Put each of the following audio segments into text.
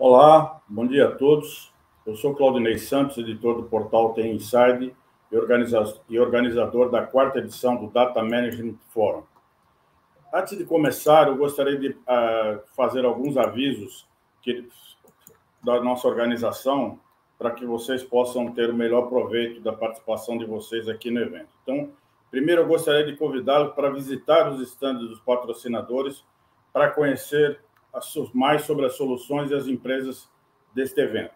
Olá, bom dia a todos. Eu sou Claudinei Santos, editor do portal TI Inside e organizador da quarta edição do Data Management Forum. Antes de começar, eu gostaria de fazer alguns avisos da nossa organização para que vocês possam ter o melhor proveito da participação de vocês aqui no evento. Então, primeiro eu gostaria de convidá-los para visitar os estandes dos patrocinadores para conhecer mais sobre as soluções e as empresas deste evento.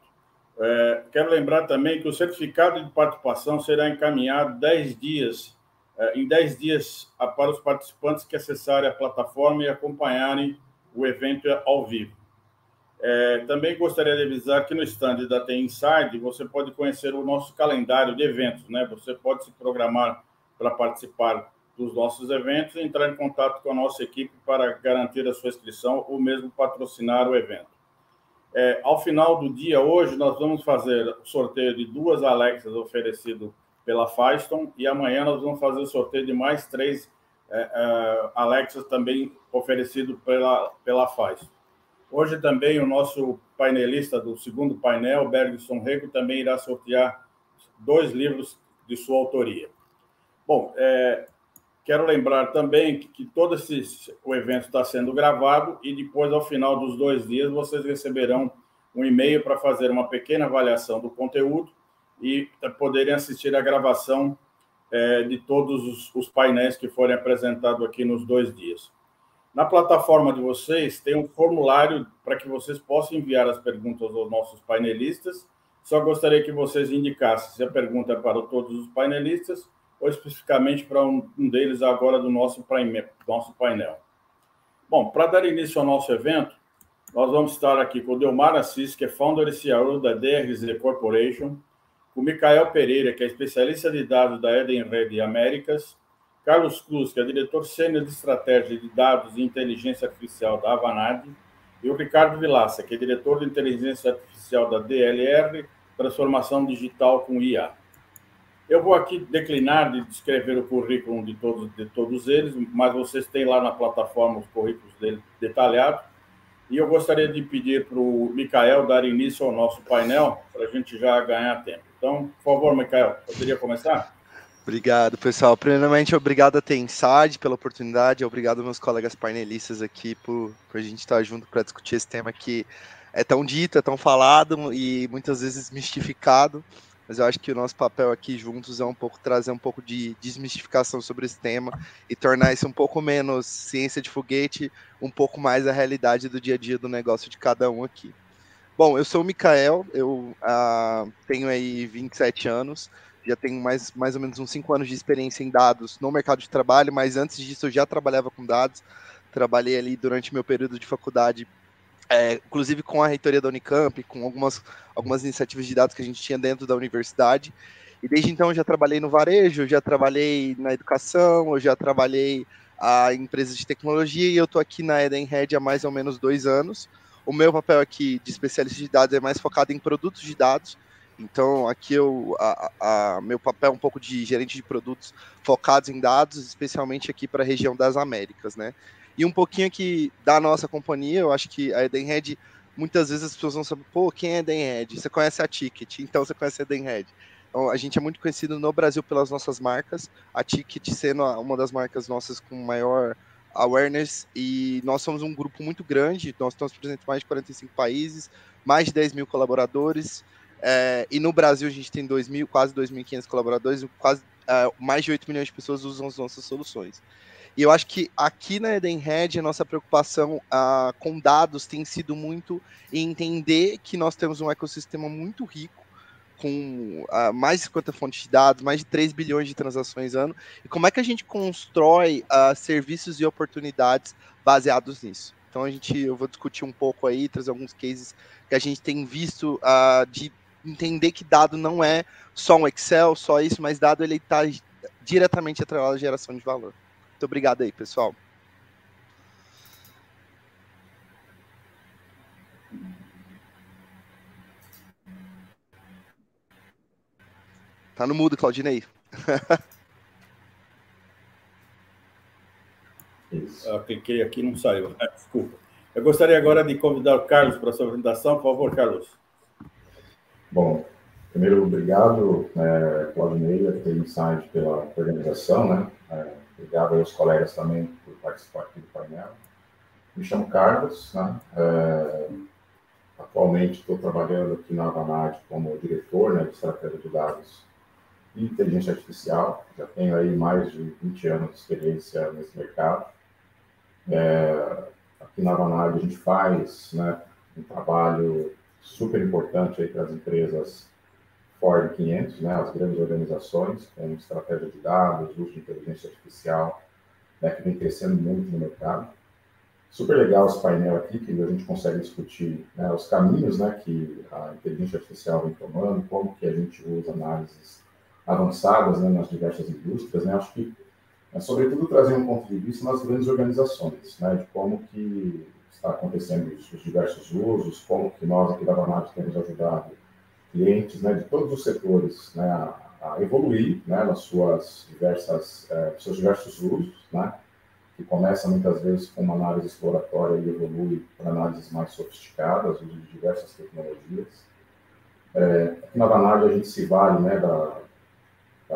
Quero lembrar também que o certificado de participação será encaminhado em 10 dias para os participantes que acessarem a plataforma e acompanharem o evento ao vivo. Também gostaria de avisar que no stand da TI Inside você pode conhecer o nosso calendário de eventos, né? Você pode se programar para participar dos nossos eventos e entrar em contato com a nossa equipe para garantir a sua inscrição ou mesmo patrocinar o evento. Ao final do dia, hoje, nós vamos fazer o sorteio de 2 Alexas oferecido pela Firestone e amanhã nós vamos fazer o sorteio de mais 3 Alexas também oferecido pela Firestone. Hoje também o nosso painelista do segundo painel, Bergson Rego, também irá sortear 2 livros de sua autoria. Bom, quero lembrar também que o evento está sendo gravado e depois, ao final dos 2 dias, vocês receberão um e-mail para fazer uma pequena avaliação do conteúdo e poderem assistir a gravação de todos os painéis que forem apresentados aqui nos 2 dias. Na plataforma de vocês tem um formulário para que vocês possam enviar as perguntas aos nossos painelistas. Só gostaria que vocês indicassem se a pergunta é para todos os painelistas ou especificamente para um deles agora do nosso painel. Bom, para dar início ao nosso evento, nós vamos estar aqui com o Delmar Assis, que é Founder e CEO da DRZ Corporation, com o Micael Pereira, que é especialista de dados da Edenred Américas, Carlos Cruz, que é diretor sênior de estratégia de dados e inteligência artificial da Avanade, e o Ricardo Vilaça, que é diretor de inteligência artificial da DLR, transformação digital com IA. Eu vou aqui declinar de descrever o currículo de todos eles, mas vocês têm lá na plataforma os currículos dele detalhados. E eu gostaria de pedir para o Micael dar início ao nosso painel, para a gente já ganhar tempo. Então, por favor, Micael, poderia começar? Obrigado, pessoal. Primeiramente, obrigado a TI Inside pela oportunidade, obrigado aos meus colegas painelistas aqui por a gente estar junto para discutir esse tema que é tão dito, é tão falado e muitas vezes mistificado, mas eu acho que o nosso papel aqui juntos é trazer um pouco de desmistificação sobre esse tema e tornar isso um pouco menos ciência de foguete, um pouco mais a realidade do dia a dia do negócio de cada um aqui. Bom, eu sou o Micael, eu tenho aí 27 anos, já tenho mais ou menos uns 5 anos de experiência em dados no mercado de trabalho, mas antes disso eu já trabalhava com dados, trabalhei ali durante meu período de faculdade, inclusive com a reitoria da Unicamp, com algumas iniciativas de dados que a gente tinha dentro da universidade, e desde então eu já trabalhei no varejo, eu já trabalhei na educação, eu já trabalhei em empresas de tecnologia, e eu estou aqui na Edenred há mais ou menos 2 anos. O meu papel aqui de especialista de dados é mais focado em produtos de dados. Então, aqui meu papel é um pouco de gerente de produtos focados em dados, especialmente aqui para a região das Américas, né? E um pouquinho aqui da nossa companhia, eu acho que a Edenred, muitas vezes as pessoas vão saber, pô, quem é a Edenred? Você conhece a Ticket, então você conhece a Edenred. Então, a gente é muito conhecido no Brasil pelas nossas marcas, a Ticket sendo uma das marcas nossas com maior awareness, e nós somos um grupo muito grande, nós estamos presentes em mais de 45 países, mais de 10 mil colaboradores, e no Brasil a gente tem quase 2.500 colaboradores, mais de 8 milhões de pessoas usam as nossas soluções. E eu acho que aqui na Edenred a nossa preocupação com dados tem sido muito em entender que nós temos um ecossistema muito rico, com mais de 50 fontes de dados, mais de 3 bilhões de transações ano, e como é que a gente constrói serviços e oportunidades baseados nisso. Então eu vou discutir um pouco aí, trazer alguns cases que a gente tem visto de entender que dado não é só um Excel, só isso, mas dado ele está diretamente atrelado à geração de valor. Muito obrigado aí, pessoal. Tá no mudo, Claudinei. Eu cliquei aqui e não saiu. Desculpa. Eu gostaria agora de convidar o Carlos para a sua apresentação. Por favor, Carlos. Bom, primeiro, obrigado, Claudinei, a Insight pela organização, né? Obrigado aos colegas também por participar aqui do painel. Me chamo Carlos, né? Atualmente estou trabalhando aqui na Avanade como diretor, né, de estratégia de dados e inteligência artificial. Já tenho aí mais de 20 anos de experiência nesse mercado. Aqui na Avanade a gente faz, né, um trabalho super importante aí para as empresas Ford 500, né, as grandes organizações, com estratégia de dados, uso de inteligência artificial, né, que vem crescendo muito no mercado. Super legal esse painel aqui, que a gente consegue discutir, né, os caminhos, né, que a inteligência artificial vem tomando, como que a gente usa análises avançadas, né, nas diversas indústrias, né. Acho que sobretudo trazer um ponto de vista nas grandes organizações, né, de como que está acontecendo isso, os diversos usos, como que nós aqui da Avanade temos ajudado clientes, né, de todos os setores, né, a evoluir, né, nas suas seus diversos usos, né, que começa muitas vezes com uma análise exploratória e evolui para análises mais sofisticadas, uso de diversas tecnologias. Aqui na Avanade a gente se vale, né, da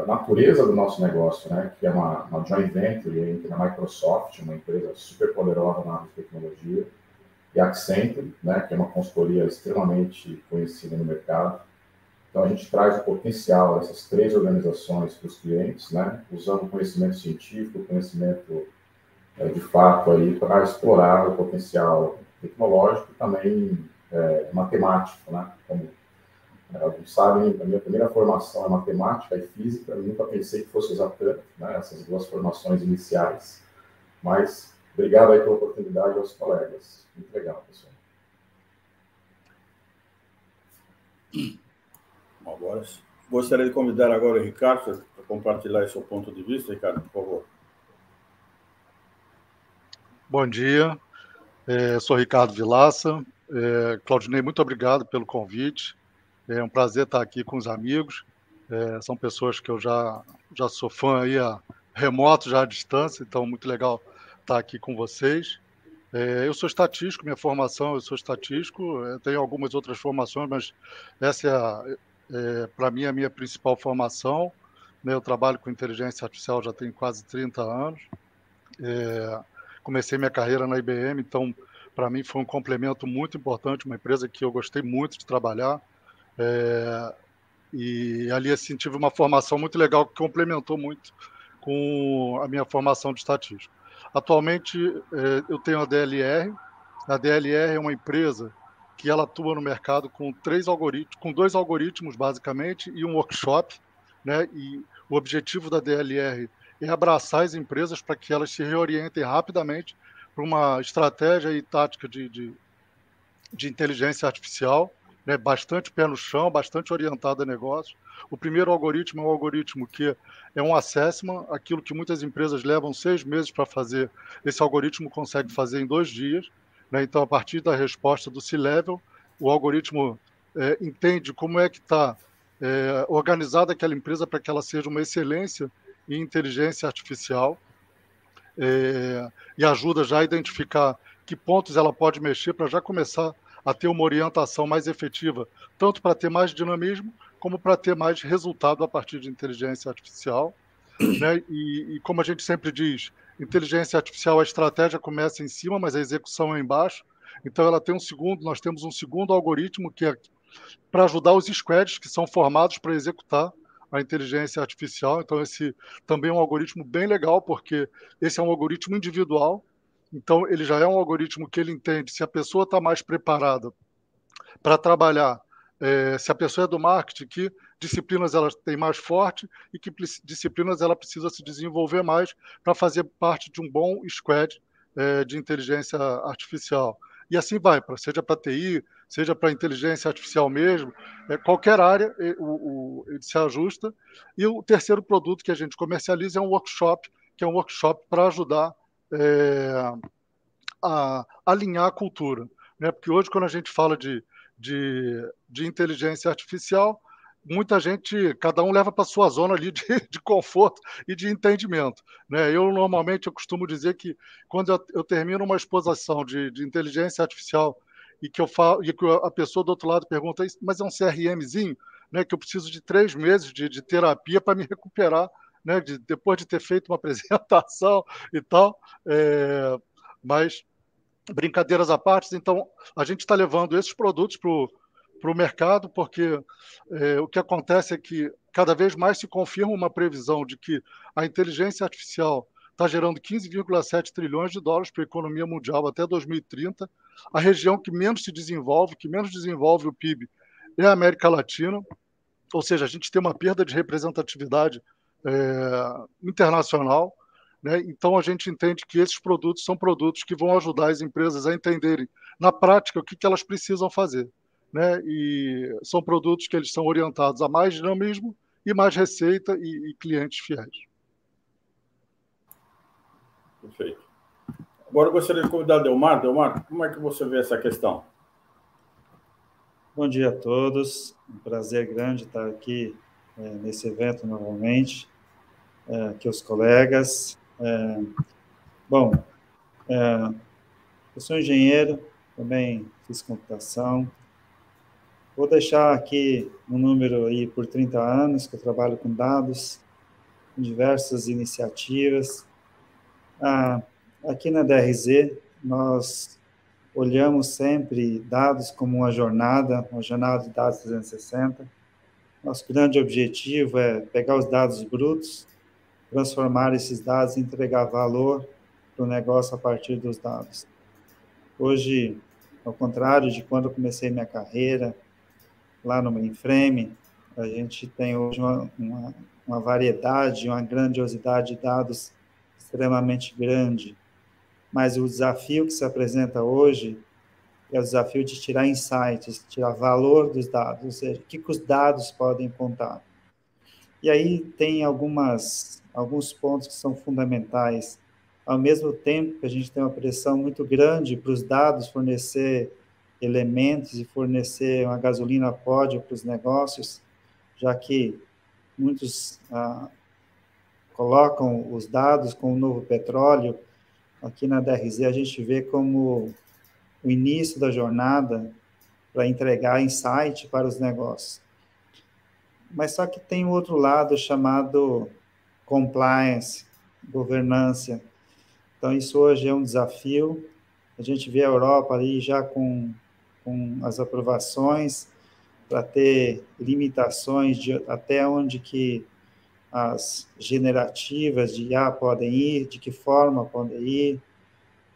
natureza do nosso negócio, né, que é uma joint venture entre a Microsoft, uma empresa super poderosa na área de tecnologia, e a Accenture, né, que é uma consultoria extremamente conhecida no mercado. Então, a gente traz o potencial dessas três organizações para os clientes, né, usando conhecimento científico, conhecimento de fato aí para explorar o potencial tecnológico e também matemático, né, como alguns sabem, a minha primeira formação é matemática e física, eu nunca pensei que fosse usar tanto, né, essas duas formações iniciais, mas obrigado aí pela oportunidade aos colegas. Muito legal, pessoal. Agora, gostaria de convidar agora o Ricardo para compartilhar seu ponto de vista. Ricardo, por favor. Bom dia, sou Ricardo Vilaça. Claudinei, muito obrigado pelo convite. É um prazer estar aqui com os amigos. São pessoas que eu já sou fã aí remoto, já à distância, então muito legal estar aqui com vocês. Eu sou estatístico, minha formação, eu sou estatístico, eu tenho algumas outras formações, mas essa para mim, a minha principal formação, né? Eu trabalho com inteligência artificial já tem quase 30 anos. Comecei minha carreira na IBM, então, para mim foi um complemento muito importante, uma empresa que eu gostei muito de trabalhar. E ali, assim, tive uma formação muito legal que complementou muito com a minha formação de estatística. Atualmente, eu tenho a DLR. A DLR é uma empresa que ela atua no mercado com dois algoritmos, basicamente, e um workshop, né? E o objetivo da DLR é abraçar as empresas para que elas se reorientem rapidamente para uma estratégia e tática de inteligência artificial, né, bastante pé no chão, bastante orientado a negócios. O primeiro algoritmo é um algoritmo que é um assessment, aquilo que muitas empresas levam 6 meses para fazer, esse algoritmo consegue fazer em 2 dias. Né? Então, a partir da resposta do C-Level, o algoritmo entende como é que está organizada aquela empresa para que ela seja uma excelência em inteligência artificial, e ajuda já a identificar que pontos ela pode mexer para já começar a ter uma orientação mais efetiva, tanto para ter mais dinamismo, como para ter mais resultado a partir de inteligência artificial. Né? E como a gente sempre diz, inteligência artificial, a estratégia começa em cima, mas a execução é embaixo. Então nós temos um segundo algoritmo que é para ajudar os squads que são formados para executar a inteligência artificial. Então, esse também é um algoritmo bem legal, porque esse é um algoritmo individual. Então, ele já é um algoritmo que ele entende se a pessoa está mais preparada para trabalhar, se a pessoa é do marketing, que disciplinas ela tem mais forte e que disciplinas ela precisa se desenvolver mais para fazer parte de um bom squad de inteligência artificial. E assim vai, seja para TI, seja para inteligência artificial mesmo, qualquer área ele se ajusta. E o terceiro produto que a gente comercializa é um workshop, que é um workshop para ajudar a alinhar a cultura. Né? Porque hoje, quando a gente fala de inteligência artificial, muita gente, cada um leva para a sua zona ali de conforto e de entendimento, né? Eu costumo dizer que quando eu termino uma exposição de inteligência artificial e que eu falo, e que a pessoa do outro lado pergunta, mas é um CRMzinho, né? Que eu preciso de 3 meses de terapia para me recuperar, né? Depois de ter feito uma apresentação e tal, mas brincadeiras à parte, então a gente está levando esses produtos para o mercado, porque o que acontece é que cada vez mais se confirma uma previsão de que a inteligência artificial está gerando 15,7 trilhões de dólares para a economia mundial até 2030. A região que menos se desenvolve, que menos desenvolve o PIB, é a América Latina, ou seja, a gente tem uma perda de representatividade internacional, né? Então, a gente entende que esses produtos são produtos que vão ajudar as empresas a entenderem, na prática, o que elas precisam fazer, né? E são produtos que eles são orientados a mais dinamismo e mais receita e clientes fiéis. Perfeito. Agora eu gostaria de convidar Delmar. Delmar, como é que você vê essa questão? Bom dia a todos. Um prazer grande estar aqui nesse evento novamente, aqui os colegas. Eu sou engenheiro, também fiz computação. Vou deixar aqui um número aí por 30 anos que eu trabalho com dados, com diversas iniciativas. Aqui na DRZ, nós olhamos sempre dados como uma jornada de dados 360. Nosso grande objetivo é pegar os dados brutos, transformar esses dados e entregar valor para o negócio a partir dos dados. Hoje, ao contrário de quando eu comecei minha carreira, lá no mainframe, a gente tem hoje uma variedade, uma grandiosidade de dados extremamente grande. Mas o desafio que se apresenta hoje é o desafio de tirar insights, tirar valor dos dados, ou seja, o que os dados podem contar. E aí tem alguns pontos que são fundamentais. Ao mesmo tempo que a gente tem uma pressão muito grande para os dados fornecer elementos e fornecer uma gasolina pódio para os negócios, já que muitos colocam os dados como o novo petróleo. Aqui na DRZ a gente vê como o início da jornada para entregar insight para os negócios. Mas só que tem um outro lado chamado compliance, governança. Então, isso hoje é um desafio. A gente vê a Europa ali já com as aprovações para ter limitações de até onde que as generativas de IA podem ir, de que forma podem ir,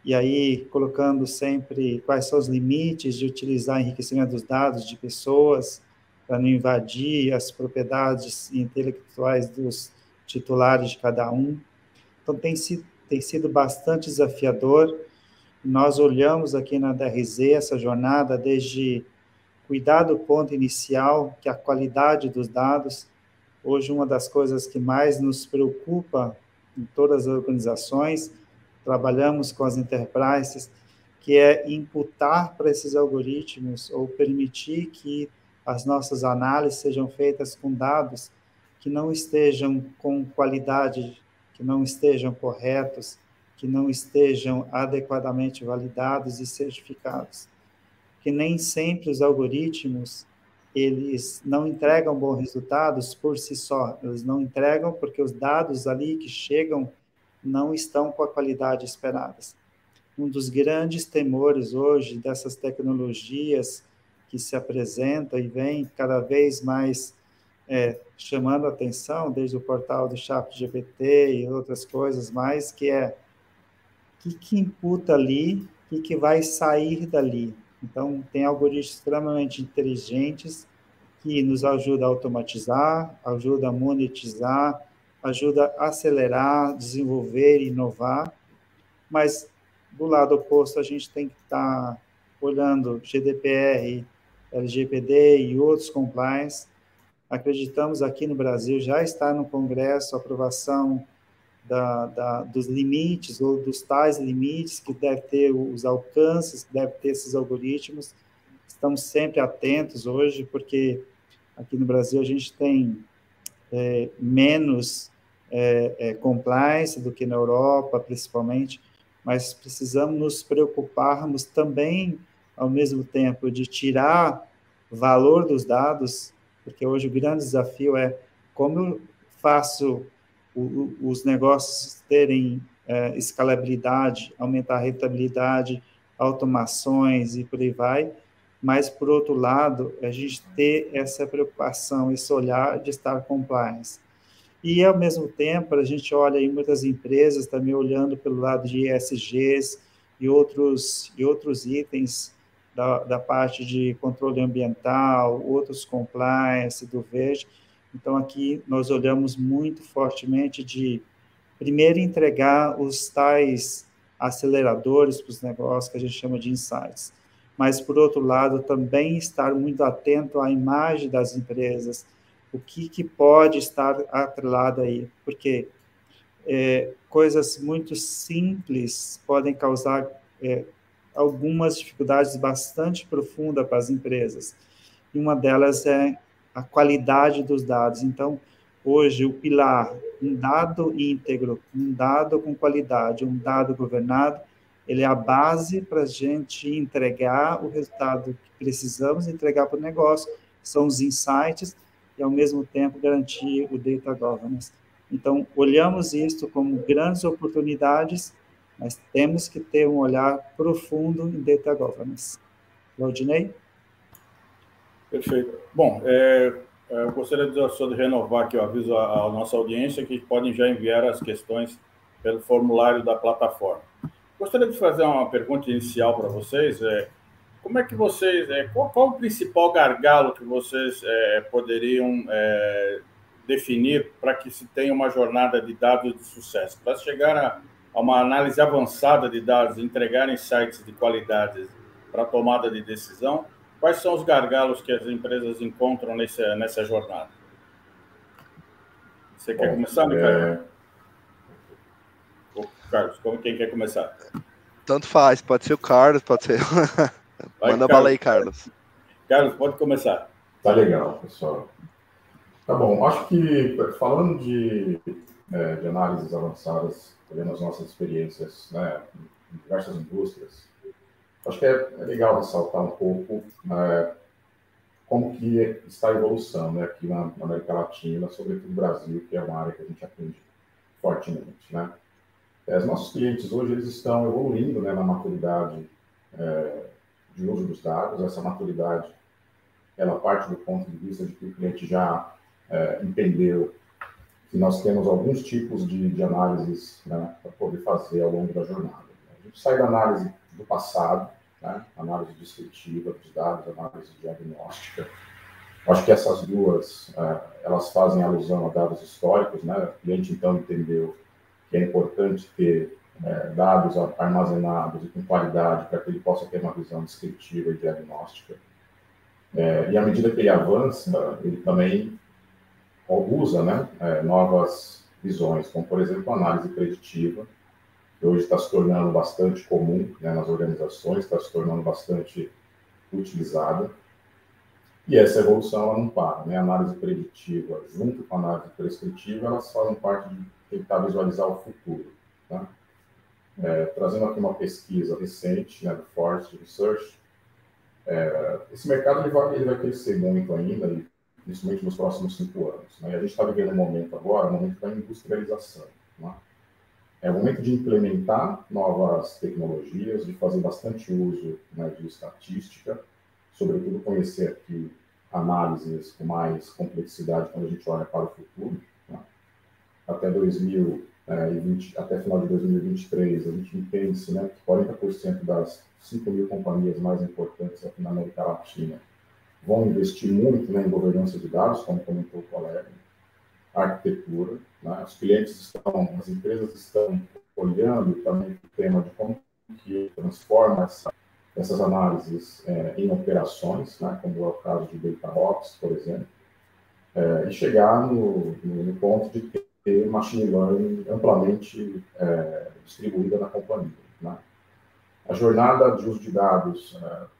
e aí colocando sempre quais são os limites de utilizar enriquecimento dos dados de pessoas para não invadir as propriedades intelectuais dos titulares de cada um. Então, tem sido bastante desafiador. Nós olhamos aqui na DRZ essa jornada desde cuidar do ponto inicial, que é a qualidade dos dados. Hoje, uma das coisas que mais nos preocupa em todas as organizações, trabalhamos com as enterprises, que é imputar para esses algoritmos ou permitir que as nossas análises sejam feitas com dados que não estejam com qualidade, que não estejam corretos, que não estejam adequadamente validados e certificados. Que nem sempre os algoritmos, eles não entregam bons resultados por si só, eles não entregam porque os dados ali que chegam não estão com a qualidade esperada. Um dos grandes temores hoje dessas tecnologias que se apresentam e vem cada vez mais chamando a atenção, desde o portal do ChatGPT e outras coisas mais, que é o que imputa ali e que vai sair dali. Então, tem algoritmos extremamente inteligentes que nos ajudam a automatizar, ajuda a monetizar, ajuda a acelerar, desenvolver e inovar, mas do lado oposto a gente tem que estar olhando GDPR, LGPD e outros compliance. Acreditamos aqui no Brasil, já está no Congresso a aprovação dos limites, ou dos tais limites que deve ter, os alcances que deve ter esses algoritmos. Estamos sempre atentos hoje, porque Aqui no Brasil, a gente tem menos compliance do que na Europa, principalmente, mas precisamos nos preocuparmos também, ao mesmo tempo, de tirar valor dos dados, porque hoje o grande desafio é como eu faço os negócios terem escalabilidade, aumentar a rentabilidade, automações e por aí vai, mas, por outro lado, a gente ter essa preocupação, esse olhar de estar compliance. E, ao mesmo tempo, a gente olha em muitas empresas também olhando pelo lado de ESGs e outros itens da parte de controle ambiental, outros compliance do verde. Então, aqui nós olhamos muito fortemente de, primeiro, entregar os tais aceleradores para os negócios, que a gente chama de insights. Mas, por outro lado, também estar muito atento à imagem das empresas, o que pode estar atrelado aí, porque coisas muito simples podem causar algumas dificuldades bastante profundas para as empresas, e uma delas é a qualidade dos dados. Então, hoje, o pilar, um dado íntegro, um dado com qualidade, um dado governado, ele é a base para a gente entregar o resultado que precisamos entregar para o negócio, são os insights, e, ao mesmo tempo, garantir o data governance. Então, olhamos isso como grandes oportunidades, mas temos que ter um olhar profundo em data governance. Claudinei? Perfeito. Bom, eu gostaria de renovar aqui o aviso à nossa audiência que podem já enviar as questões pelo formulário da plataforma. Gostaria de fazer uma pergunta inicial para vocês. Como é que vocês... qual o principal gargalo que vocês poderiam definir para que se tenha uma jornada de dados de sucesso? Para chegar a uma análise avançada de dados, entregar insights de qualidade para a tomada de decisão, quais são os gargalos que as empresas encontram nessa jornada? Você quer começar, Ricardo? Carlos, quem quer começar? Tanto faz, pode ser o Carlos, pode ser... Manda bala aí, Carlos. Carlos, pode começar. Tá legal, pessoal. Tá bom, acho que, falando de análises avançadas, olhando as nossas experiências, né, em diversas indústrias, acho que é legal ressaltar um pouco como que está a evolução, né, aqui na América Latina, sobretudo no Brasil, que é uma área que a gente atende fortemente, né. Os nossos clientes hoje eles estão evoluindo, né, na maturidade de uso dos dados. Essa maturidade ela parte do ponto de vista de que o cliente já entendeu que nós temos alguns tipos de análises, né, para poder fazer ao longo da jornada. A gente sai da análise do passado, né, análise descritiva dos dados, análise diagnóstica. Acho que essas duas elas fazem alusão a dados históricos, né? O cliente então entendeu que é importante ter dados armazenados e com qualidade para que ele possa ter uma visão descritiva e diagnóstica. E à medida que ele avança, ele também usa, né, novas visões, como, por exemplo, a análise preditiva, que hoje está se tornando bastante comum, né, nas organizações, está se tornando bastante utilizada. E essa evolução ela não para, né? A análise preditiva junto com a análise prescritiva, elas fazem parte de tentar visualizar o futuro, tá? Trazendo aqui uma pesquisa recente, né, do Forrester Research, esse mercado ele vai crescer muito ainda, principalmente nos próximos 5 anos, né? A gente está vivendo um momento agora, um momento da industrialização, né? É o momento de implementar novas tecnologias, de fazer bastante uso, né, de estatística, sobretudo conhecer aqui análises com mais complexidade quando a gente olha para o futuro, né? Até 2020, até final de 2023, a gente entende, né, que 40% das 5.000 companhias mais importantes aqui na América Latina vão investir muito, né, em governança de dados, como comentou o colega, arquitetura, né? Os clientes as empresas estão olhando também o tema de como que transforma essas análises em operações, né, como é o caso de DataOps, por exemplo, e chegar no ponto de ter machine learning amplamente distribuída na companhia, né? A jornada de uso de dados,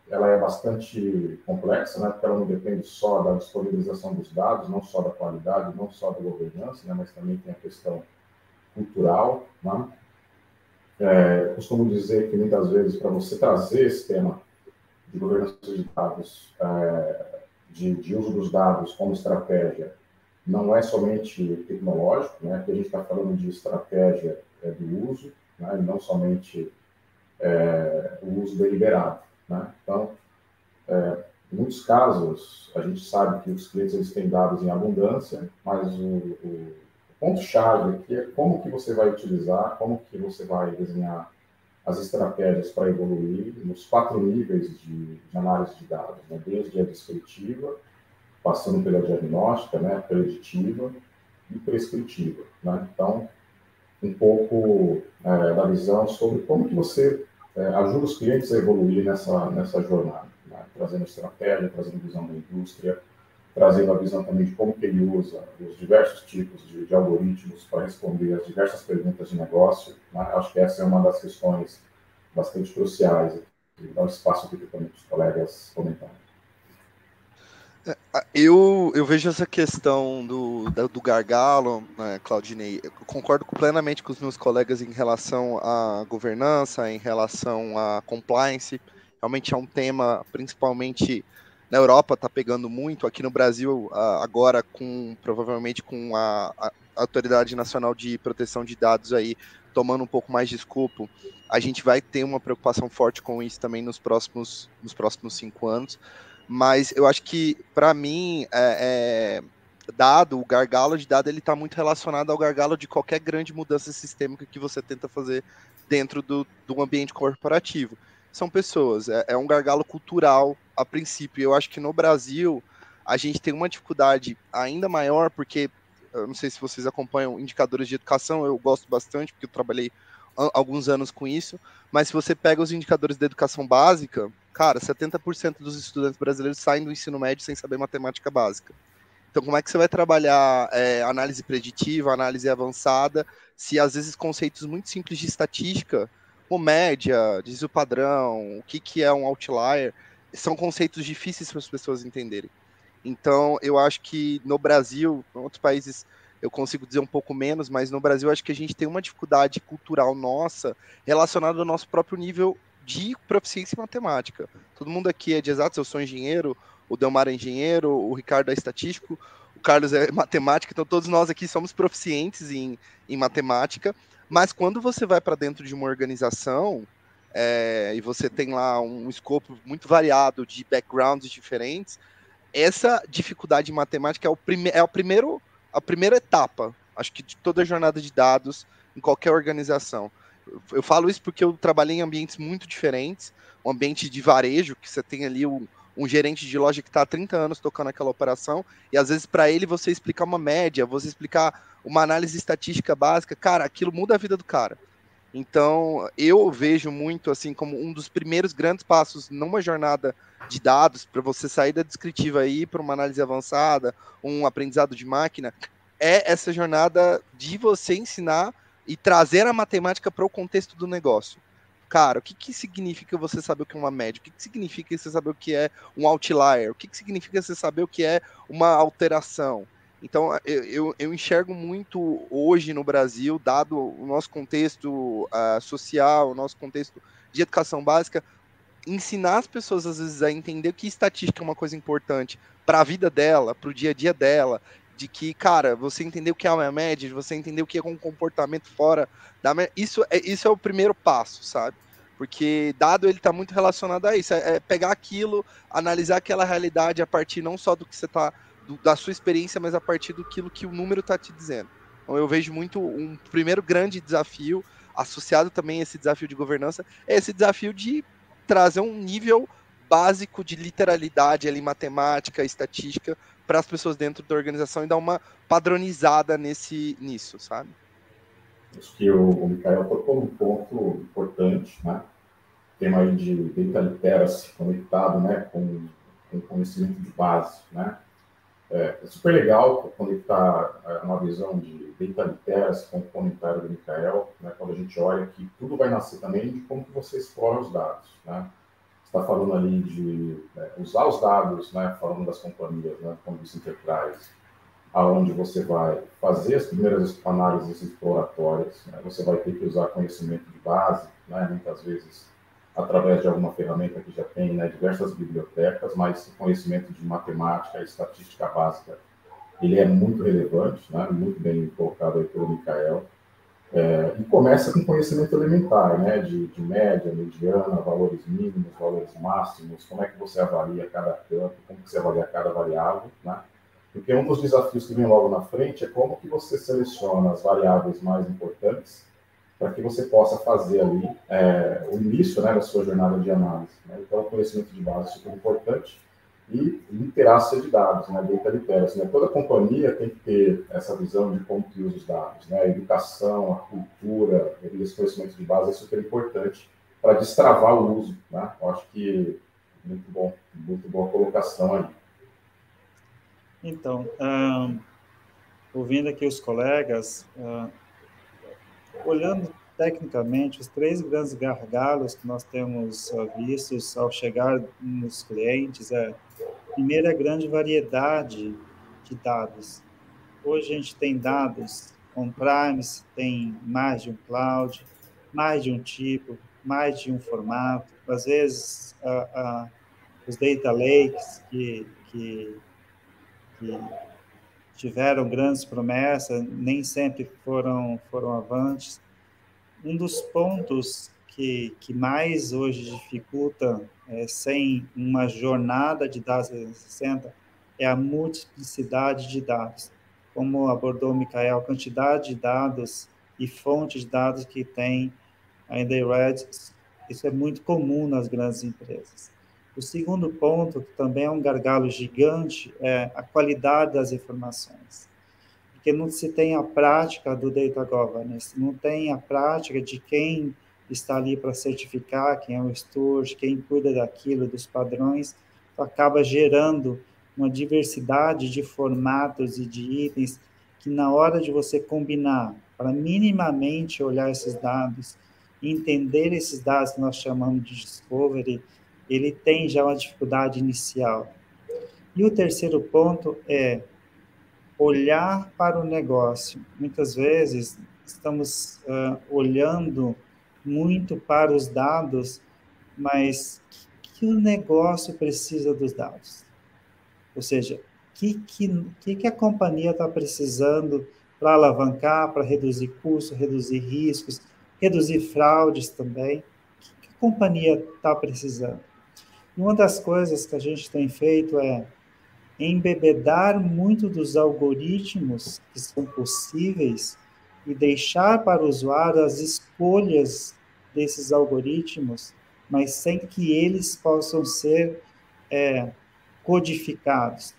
ela é bastante complexa, né, porque ela não depende só da disponibilização dos dados, não só da qualidade, não só da governança, né, mas também tem a questão cultural, né? Costumo dizer que muitas vezes, para você trazer esse tema de governança de dados, de uso dos dados como estratégia, não é somente tecnológico, né? Aqui a gente está falando de estratégia do uso, né? Não somente o uso deliberado, né? Então, em muitos casos, a gente sabe que os clientes eles têm dados em abundância, mas o ponto-chave aqui é como que você vai utilizar, como que você vai desenhar as estratégias para evoluir nos 4 níveis de análise de dados, né? Desde a descritiva, passando pela diagnóstica, né, preditiva e prescritiva, né? Então, um pouco da visão sobre como que você ajuda os clientes a evoluir nessa jornada, né? Trazendo estratégia, trazendo visão da indústria, trazendo a visão também de como que ele usa os diversos tipos de algoritmos para responder as diversas perguntas de negócio, né? Acho que essa é uma das questões bastante cruciais, e dá um espaço aqui também para os colegas comentarem. Eu vejo essa questão do gargalo, né, Claudinei, eu concordo plenamente com os meus colegas em relação à governança, em relação à compliance. Realmente é um tema, principalmente na Europa, está pegando muito. Aqui no Brasil, agora, provavelmente com a Autoridade Nacional de Proteção de Dados aí tomando um pouco mais de escopo, a gente vai ter uma preocupação forte com isso também nos próximos 5 anos. Mas eu acho que, para mim, o gargalo de dado, ele está muito relacionado ao gargalo de qualquer grande mudança sistêmica que você tenta fazer dentro do ambiente corporativo. São pessoas, é um gargalo cultural, a princípio. Eu acho que no Brasil, a gente tem uma dificuldade ainda maior, porque, eu não sei se vocês acompanham indicadores de educação, eu gosto bastante, porque eu trabalhei alguns anos com isso, mas se você pega os indicadores da educação básica, cara, 70% dos estudantes brasileiros saem do ensino médio sem saber matemática básica. Então, como é que você vai trabalhar análise preditiva, análise avançada, se às vezes conceitos muito simples de estatística, como média, desvio padrão, o que é um outlier, são conceitos difíceis para as pessoas entenderem. Então, eu acho que no Brasil, em outros países eu consigo dizer um pouco menos, mas no Brasil acho que a gente tem uma dificuldade cultural nossa relacionada ao nosso próprio nível de proficiência em matemática. Todo mundo aqui é de exatos, eu sou engenheiro, o Delmar é engenheiro, o Ricardo é estatístico, o Carlos é matemática, então todos nós aqui somos proficientes em matemática, mas quando você vai para dentro de uma organização e você tem lá um escopo muito variado de backgrounds diferentes, essa dificuldade em matemática a primeira etapa, acho que de toda a jornada de dados em qualquer organização. Eu falo isso porque eu trabalhei em ambientes muito diferentes, um ambiente de varejo, que você tem ali um gerente de loja que está há 30 anos tocando aquela operação, e às vezes para ele você explicar uma média, você explicar uma análise estatística básica, cara, aquilo muda a vida do cara. Então, eu vejo muito assim como um dos primeiros grandes passos numa jornada de dados para você sair da descritiva aí para uma análise avançada, um aprendizado de máquina, é essa jornada de você ensinar e trazer a matemática para o contexto do negócio. Cara, o que significa você saber o que é uma média? O que significa você saber o que é um outlier? O que significa você saber o que é uma alteração? Então, eu enxergo muito hoje no Brasil, dado o nosso contexto social, o nosso contexto de educação básica, ensinar as pessoas, às vezes, a entender que estatística é uma coisa importante para a vida dela, para o dia a dia dela, de que, cara, você entender o que é uma média, você entender o que é um comportamento fora da média, isso é o primeiro passo, sabe? Porque dado ele está muito relacionado a isso, é pegar aquilo, analisar aquela realidade a partir não só do que você está da sua experiência, mas a partir do que o número está te dizendo. Então, eu vejo muito um primeiro grande desafio, associado também a esse desafio de governança, é esse desafio de trazer um nível básico de literalidade ali, matemática, estatística, para as pessoas dentro da organização e dar uma padronizada nisso, sabe? Acho que o Michael tocou um ponto importante, né? O tema aí de data literacy conectado, né, com conhecimento de base, né? É super legal conectar uma visão de data literacy com o comentário do Michael, né, quando a gente olha que tudo vai nascer também de como que você explora os dados, né? Você está falando ali de usar os dados, né, falando das companhias, né, como disse Enterprise, aonde você vai fazer as primeiras análises exploratórias, né, você vai ter que usar conhecimento de base, né, muitas vezes através de alguma ferramenta que já tem, né, diversas bibliotecas, mas conhecimento de matemática e estatística básica, ele é muito relevante, né, muito bem colocado aí pelo Michael. E começa com conhecimento elementar, né, de média, mediana, valores mínimos, valores máximos, como é que você avalia cada campo, como que você avalia cada variável, né? Porque um dos desafios que vem logo na frente é como que você seleciona as variáveis mais importantes para que você possa fazer ali o início, né, da sua jornada de análise, né? Então, o conhecimento de base é super importante e literacia de dados, né, data literacy, né? Toda companhia tem que ter essa visão de como que usa os dados, né? A educação, a cultura, esse conhecimento de base é super importante para destravar o uso, né? Eu acho que muito boa colocação aí. Então, ouvindo aqui os colegas, olhando tecnicamente, os 3 grandes gargalos que nós temos vistos ao chegar nos clientes primeiro, a grande variedade de dados. Hoje a gente tem dados on-premise, tem mais de um cloud, mais de um tipo, mais de um formato. Às vezes, os data lakes que tiveram grandes promessas, nem sempre foram avantes. Um dos pontos que mais hoje dificulta, sem uma jornada de dados 360, é a multiplicidade de dados. Como abordou o Michael, a quantidade de dados e fontes de dados que tem ainda em Red, isso é muito comum nas grandes empresas. O segundo ponto, que também é um gargalo gigante, é a qualidade das informações. Porque não se tem a prática do data governance, não tem a prática de quem está ali para certificar, quem é o steward, quem cuida daquilo, dos padrões, então acaba gerando uma diversidade de formatos e de itens que na hora de você combinar, para minimamente olhar esses dados, entender esses dados que nós chamamos de discovery, ele tem já uma dificuldade inicial. E o terceiro ponto é olhar para o negócio. Muitas vezes estamos olhando muito para os dados, mas que o negócio precisa dos dados? Ou seja, que a companhia está precisando para alavancar, para reduzir custos, reduzir riscos, reduzir fraudes também? O que a companhia está precisando? E uma das coisas que a gente tem feito é embebedar muito dos algoritmos que são possíveis e deixar para o usuário as escolhas desses algoritmos, mas sem que eles possam ser codificados.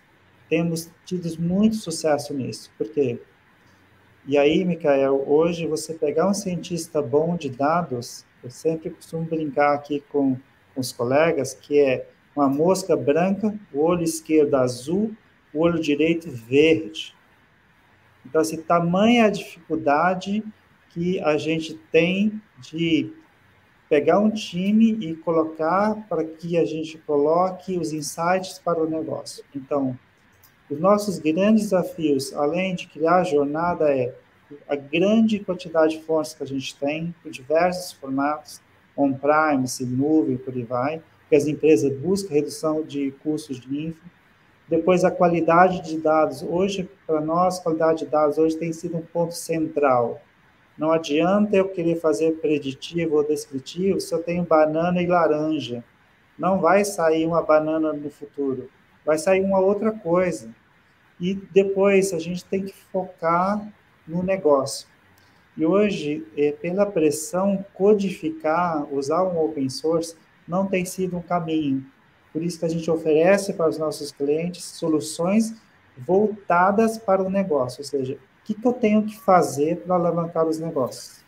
Temos tido muito sucesso nisso. Por quê? E aí, Michael, hoje você pegar um cientista bom de dados, eu sempre costumo brincar aqui com os colegas, que é uma mosca branca, o olho esquerdo azul, o olho direito verde. Então, assim, tamanha a dificuldade que a gente tem de pegar um time e colocar para que a gente coloque os insights para o negócio. Então, os nossos grandes desafios, além de criar a jornada, é a quantidade de fontes que a gente tem, por diversos formatos, on-premise, nuvem, por aí vai, que as empresas buscam redução de custos de infra. Depois, a qualidade de dados. Hoje, para nós, qualidade de dados hoje tem sido um ponto central. Não adianta eu querer fazer preditivo ou descritivo se eu tenho banana e laranja. Não vai sair uma banana no futuro. Vai sair uma outra coisa. E depois a gente tem que focar no negócio. E hoje, pela pressão, codificar, usar um open source, não tem sido um caminho. Por isso que a gente oferece para os nossos clientes soluções voltadas para o negócio. Ou seja, o que eu tenho que fazer para alavancar os negócios?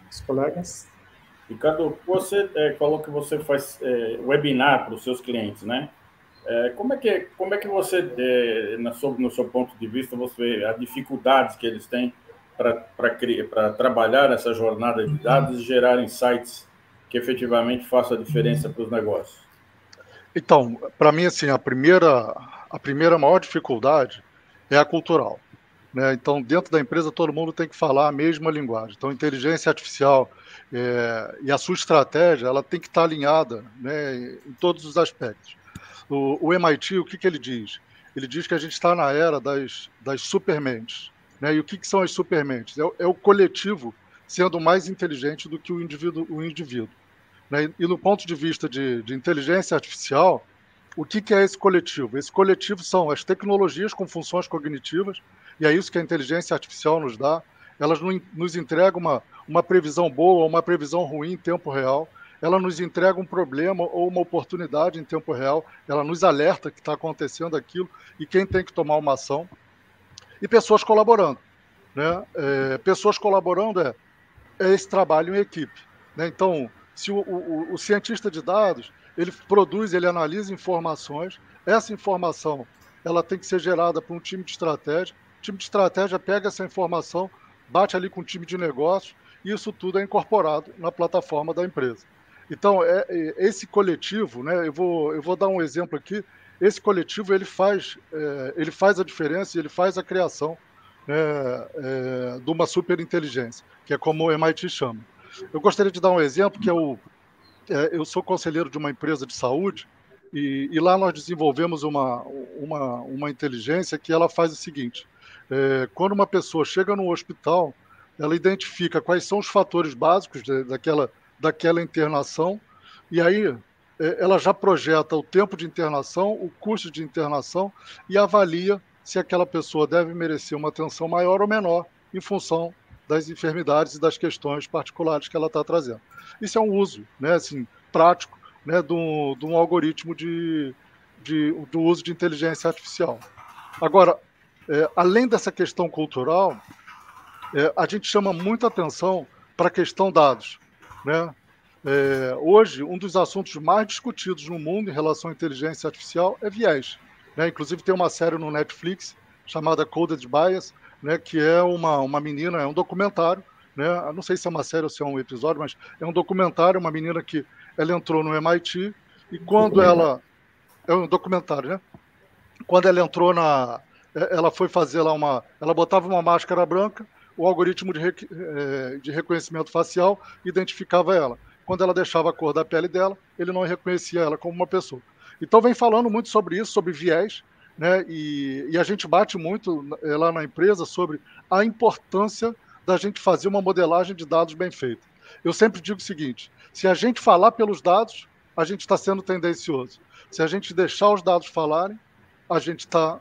Os colegas? Ricardo, você falou que você faz webinar para os seus clientes, né? Como é que você, no seu ponto de vista, você vê as dificuldades que eles têm para trabalhar essa jornada de dados e gerar insights que efetivamente façam a diferença para os negócios? Então, para mim, assim, a primeira maior dificuldade é a cultural, né? Então, dentro da empresa, todo mundo tem que falar a mesma linguagem. Então, inteligência artificial e a sua estratégia, ela tem que estar alinhada, né, em todos os aspectos. O MIT, o que ele diz? Ele diz que a gente está na era das supermentes, né? E o que são as supermentes? É o coletivo sendo mais inteligente do que o indivíduo, né? E no ponto de vista de inteligência artificial, o que é esse coletivo? Esse coletivo são as tecnologias com funções cognitivas, e é isso que a inteligência artificial nos dá. Elas nos entregam uma previsão boa ou uma previsão ruim em tempo real. Ela nos entrega um problema ou uma oportunidade em tempo real. Ela nos alerta que está acontecendo aquilo e quem tem que tomar uma ação. E pessoas colaborando, né? Pessoas colaborando é esse trabalho em equipe, né? Então, se o cientista de dados, ele produz, ele analisa informações, essa informação ela tem que ser gerada por um time de estratégia, o time de estratégia pega essa informação, bate ali com o time de negócios, e isso tudo é incorporado na plataforma da empresa. Então, esse coletivo, né, eu vou dar um exemplo aqui, esse coletivo ele faz a diferença, ele faz a criação, né, de uma superinteligência, que é como o MIT chama. Eu gostaria de dar um exemplo, que eu sou conselheiro de uma empresa de saúde, e lá nós desenvolvemos uma inteligência que ela faz o seguinte: quando uma pessoa chega no hospital, ela identifica quais são os fatores básicos daquela internação, e aí ela já projeta o tempo de internação, o custo de internação, e avalia se aquela pessoa deve merecer uma atenção maior ou menor em função das enfermidades e das questões particulares que ela está trazendo. Isso é um uso, né, assim, prático, né, de um algoritmo do uso de inteligência artificial. Agora, além dessa questão cultural, a gente chama muita atenção para a questão dados, né? Hoje, um dos assuntos mais discutidos no mundo em relação à inteligência artificial é viés, né? Inclusive, tem uma série no Netflix chamada Coded Bias, né? Que é uma menina, é um documentário, né? Eu não sei se é uma série ou se é um episódio, mas é um documentário, uma menina que ela entrou no MIT e quando ela... É um documentário, né? Quando ela entrou ela foi fazer lá ela botava uma máscara branca, o algoritmo de reconhecimento facial identificava ela. Quando ela deixava a cor da pele dela, ele não reconhecia ela como uma pessoa. Então vem falando muito sobre isso, sobre viés, né? E a gente bate muito lá na empresa sobre a importância da gente fazer uma modelagem de dados bem feita. Eu sempre digo o seguinte: se a gente falar pelos dados, a gente está sendo tendencioso. Se a gente deixar os dados falarem, a gente está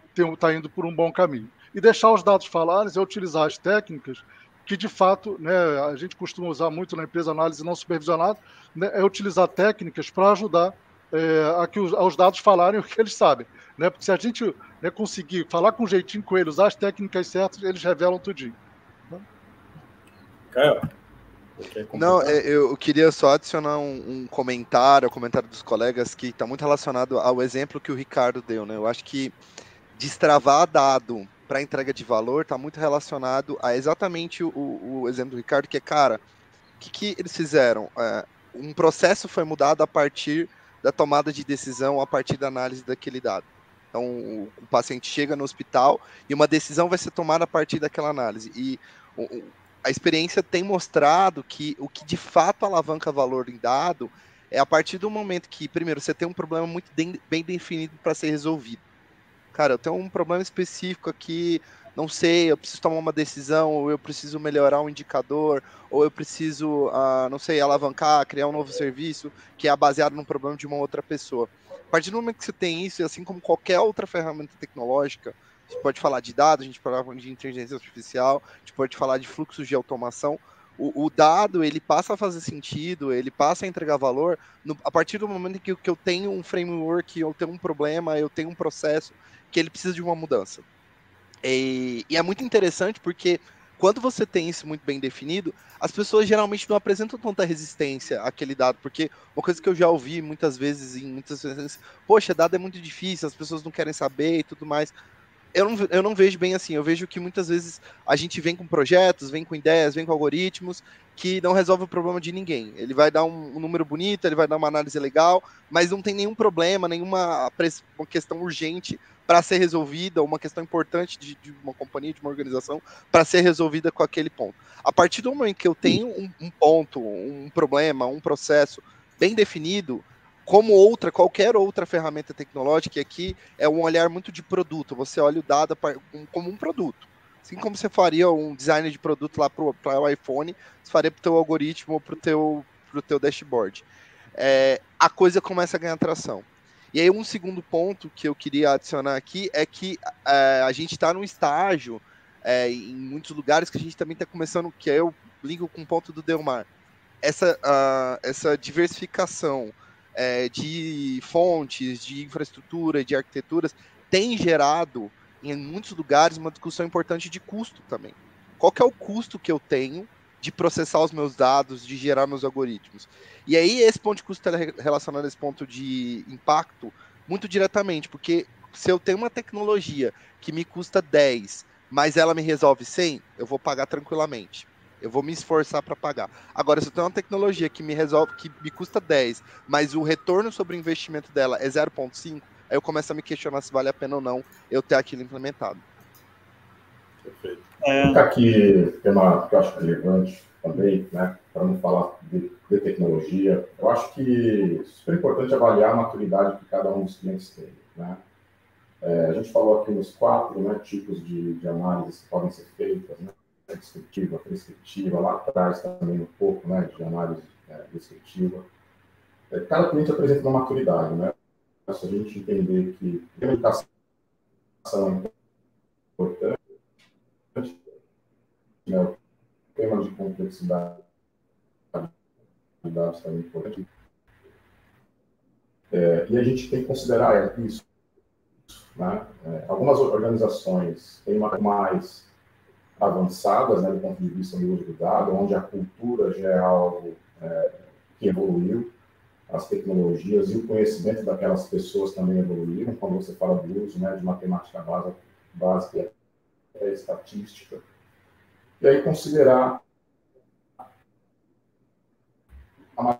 indo por um bom caminho. E deixar os dados falarem é utilizar as técnicas que, de fato, né, a gente costuma usar muito na empresa análise não supervisionada, né, é utilizar técnicas para ajudar aos dados falarem o que eles sabem. Né? Porque se a gente, né, conseguir falar com jeitinho com eles, usar as técnicas certas, eles revelam tudinho. Né? Caio? Não, eu queria só adicionar um comentário, dos colegas, que está muito relacionado ao exemplo que o Ricardo deu, né? Eu acho que destravar dado para entrega de valor está muito relacionado a exatamente o exemplo do Ricardo, que é, cara, o que eles fizeram? Um processo foi mudado a partir da tomada de decisão, a partir da análise daquele dado. Então, o paciente chega no hospital e uma decisão vai ser tomada a partir daquela análise. E a experiência tem mostrado que o que de fato alavanca valor em dado é a partir do momento que, primeiro, você tem um problema muito bem definido para ser resolvido. Cara, eu tenho um problema específico aqui, não sei, eu preciso tomar uma decisão, ou eu preciso melhorar um indicador, ou eu preciso, não sei, alavancar, criar um novo serviço que é baseado num problema de uma outra pessoa. A partir do momento que você tem isso, assim como qualquer outra ferramenta tecnológica, a gente pode falar de dados, a gente pode falar de inteligência artificial, a gente pode falar de fluxos de automação. O dado, ele passa a fazer sentido, ele passa a entregar valor a partir do momento que eu tenho um framework, eu tenho um problema, eu tenho um processo que ele precisa de uma mudança. E é muito interessante porque quando você tem isso muito bem definido, as pessoas geralmente não apresentam tanta resistência àquele dado, porque uma coisa que eu já ouvi muitas vezes, poxa, dado é muito difícil, as pessoas não querem saber e tudo mais. Eu não vejo bem assim, eu vejo que muitas vezes a gente vem com projetos, vem com ideias, vem com algoritmos que não resolve o problema de ninguém. Ele vai dar um número bonito, ele vai dar uma análise legal, mas não tem nenhum problema, nenhuma uma questão urgente para ser resolvida, uma questão importante de uma companhia, de uma organização, para ser resolvida com aquele ponto. A partir do momento que eu tenho um ponto, um problema, um processo bem definido, como qualquer outra ferramenta tecnológica, aqui é um olhar muito de produto. Você olha o dado como um produto. Assim como você faria um design de produto lá para o iPhone, você faria para o teu algoritmo ou para o teu dashboard. A coisa começa a ganhar tração. E aí um segundo ponto que eu queria adicionar aqui é que a gente está num estágio, em muitos lugares, que a gente também está começando, que eu ligo com o ponto do Delmar, essa diversificação de fontes, de infraestrutura, de arquiteturas, tem gerado, em muitos lugares, uma discussão importante de custo também. Qual que é o custo que eu tenho de processar os meus dados, de gerar meus algoritmos? E aí, esse ponto de custo está relacionado a esse ponto de impacto muito diretamente, porque se eu tenho uma tecnologia que me custa 10, mas ela me resolve 100, eu vou pagar tranquilamente. Eu vou me esforçar para pagar. Agora, se eu tenho uma tecnologia que me resolve, que me custa 10, mas o retorno sobre o investimento dela é 0,5, aí eu começo a me questionar se vale a pena ou não eu ter aquilo implementado. Perfeito. Aqui, tema que eu acho relevante também, né, para não falar de tecnologia, eu acho que é super importante avaliar a maturidade que cada um dos clientes tem, né? A gente falou aqui nos 4, né, tipos de análises que podem ser feitas, né? Descritiva, prescritiva, lá atrás também um pouco, né, de análise descritiva. Cada cliente apresenta uma maturidade, né? Se a gente entender que a implementação é importante, né, o tema de complexidade de dados também é importante, e a gente tem que considerar isso, né? Algumas organizações têm mais avançadas, né, do ponto de vista do uso do dado, onde a cultura já é algo que evoluiu, as tecnologias e o conhecimento daquelas pessoas também evoluíram, quando você fala do uso, né, de matemática básica e estatística. E aí considerar a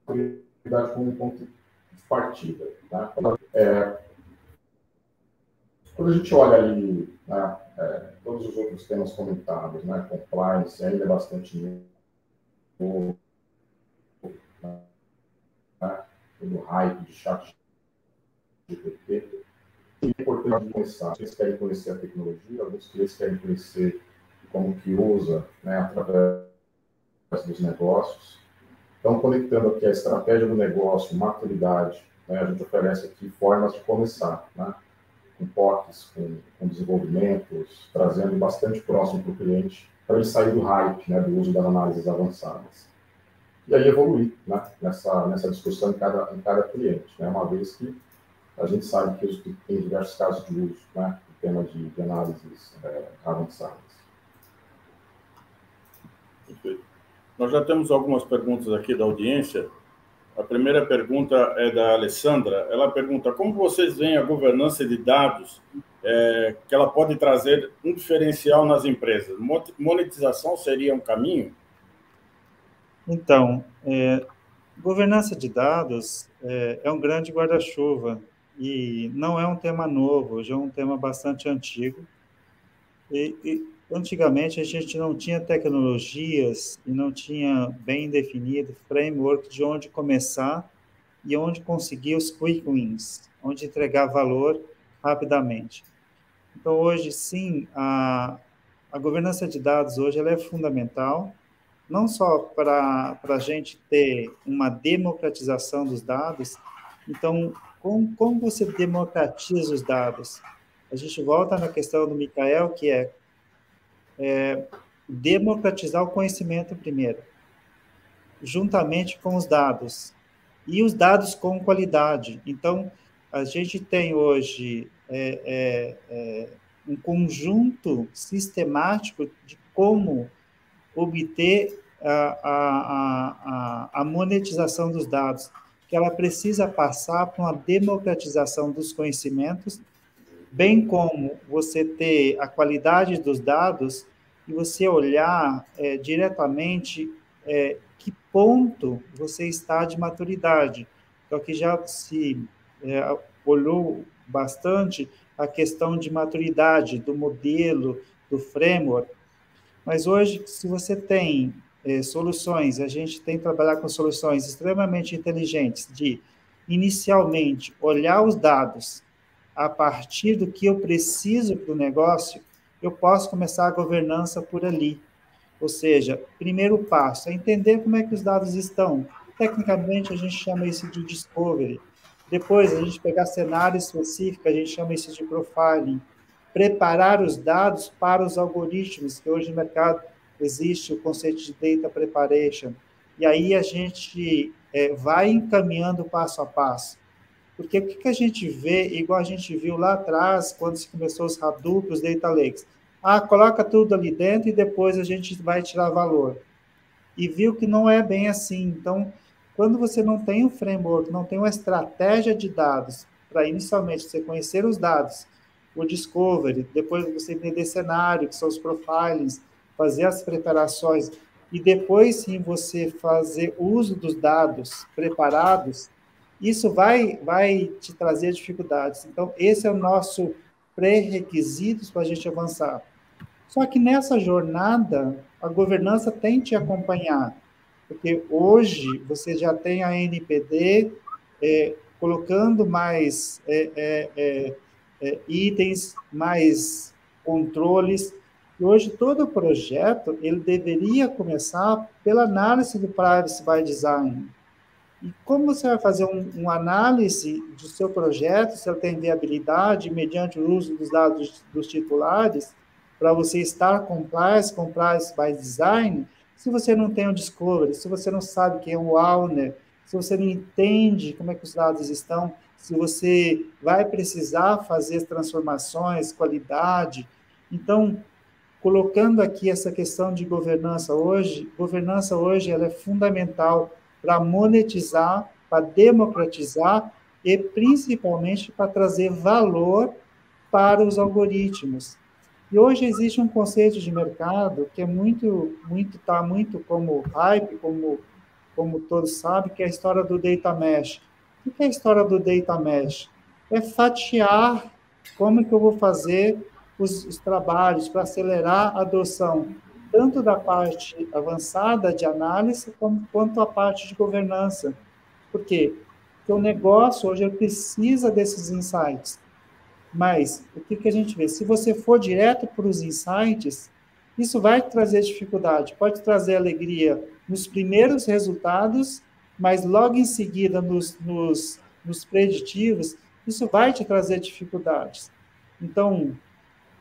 maturidade como um ponto de partida. Tá? Quando a gente olha ali, né, todos os outros temas comentados, né, compliance, ainda é bastante novo, né, todo hype de chat GPT, é importante começar. Eles querem conhecer a tecnologia, alguns clientes querem conhecer como que usa, né, através dos negócios. Então, conectando aqui a estratégia do negócio, maturidade, né, a gente oferece aqui formas de começar, né, com POCs, com desenvolvimentos, trazendo bastante próximo para o cliente, para ele sair do hype, né, do uso das análises avançadas. E aí evoluir, né, nessa discussão em cada cliente, né, uma vez que a gente sabe que tem diversos casos de uso, né, no tema de análises avançadas. Perfeito. Nós já temos algumas perguntas aqui da audiência. A primeira pergunta é da Alessandra. Ela pergunta: como vocês veem a governança de dados, que ela pode trazer um diferencial nas empresas? Monetização seria um caminho? Então, governança de dados é um grande guarda-chuva e não é um tema novo, já é um tema bastante antigo. E antigamente a gente não tinha tecnologias e não tinha bem definido framework de onde começar e onde conseguir os quick wins, onde entregar valor rapidamente. Então, hoje, sim, a governança de dados hoje ela é fundamental, não só para a gente ter uma democratização dos dados. Então, como você democratiza os dados? A gente volta na questão do Michael, que é democratizar o conhecimento primeiro, juntamente com os dados, e os dados com qualidade. Então, a gente tem hoje um conjunto sistemático de como obter a monetização dos dados, que ela precisa passar por uma democratização dos conhecimentos, bem como você ter a qualidade dos dados e você olhar diretamente que ponto você está de maturidade. Então, aqui já se olhou bastante a questão de maturidade do modelo, do framework, mas hoje, se você tem soluções, a gente tem que trabalhar com soluções extremamente inteligentes de, inicialmente, olhar os dados a partir do que eu preciso para o negócio, eu posso começar a governança por ali. Ou seja, primeiro passo é entender como é que os dados estão. Tecnicamente, a gente chama isso de discovery. Depois, a gente pegar cenário específico, a gente chama isso de profiling. Preparar os dados para os algoritmos, que hoje no mercado existe o conceito de data preparation. E aí a gente vai encaminhando passo a passo. Porque o que a gente vê, igual a gente viu lá atrás, quando se começou os Hadoop, os Data Lakes. Coloca tudo ali dentro e depois a gente vai tirar valor. E viu que não é bem assim. Então, quando você não tem um framework, não tem uma estratégia de dados, para inicialmente você conhecer os dados, o discovery, depois você entender cenário, que são os profilings, fazer as preparações, e depois sim você fazer uso dos dados preparados, isso vai te trazer dificuldades. Então, esse é o nosso pré-requisitos para a gente avançar. Só que nessa jornada, a governança tem que te acompanhar, porque hoje você já tem a NPD colocando mais itens, mais controles, e hoje todo o projeto ele deveria começar pela análise do Privacy by Design. E como você vai fazer uma análise do seu projeto, se ele tem viabilidade, mediante o uso dos dados dos titulares, para você estar compliance by design, se você não tem um discovery, se você não sabe quem é o owner, se você não entende como é que os dados estão, se você vai precisar fazer transformações, qualidade. Então, colocando aqui essa questão de governança hoje ela é fundamental para monetizar, para democratizar e principalmente para trazer valor para os algoritmos. E hoje existe um conceito de mercado que é está muito como hype, como todos sabem, que é a história do data mesh. O que é a história do data mesh? É fatiar como que eu vou fazer os trabalhos para acelerar a adoção, tanto da parte avançada de análise, quanto a parte de governança. Por quê? Porque o negócio hoje precisa desses insights. Mas o que a gente vê? Se você for direto para os insights, isso vai trazer dificuldade. Pode trazer alegria nos primeiros resultados, mas logo em seguida, nos preditivos, isso vai te trazer dificuldades. Então,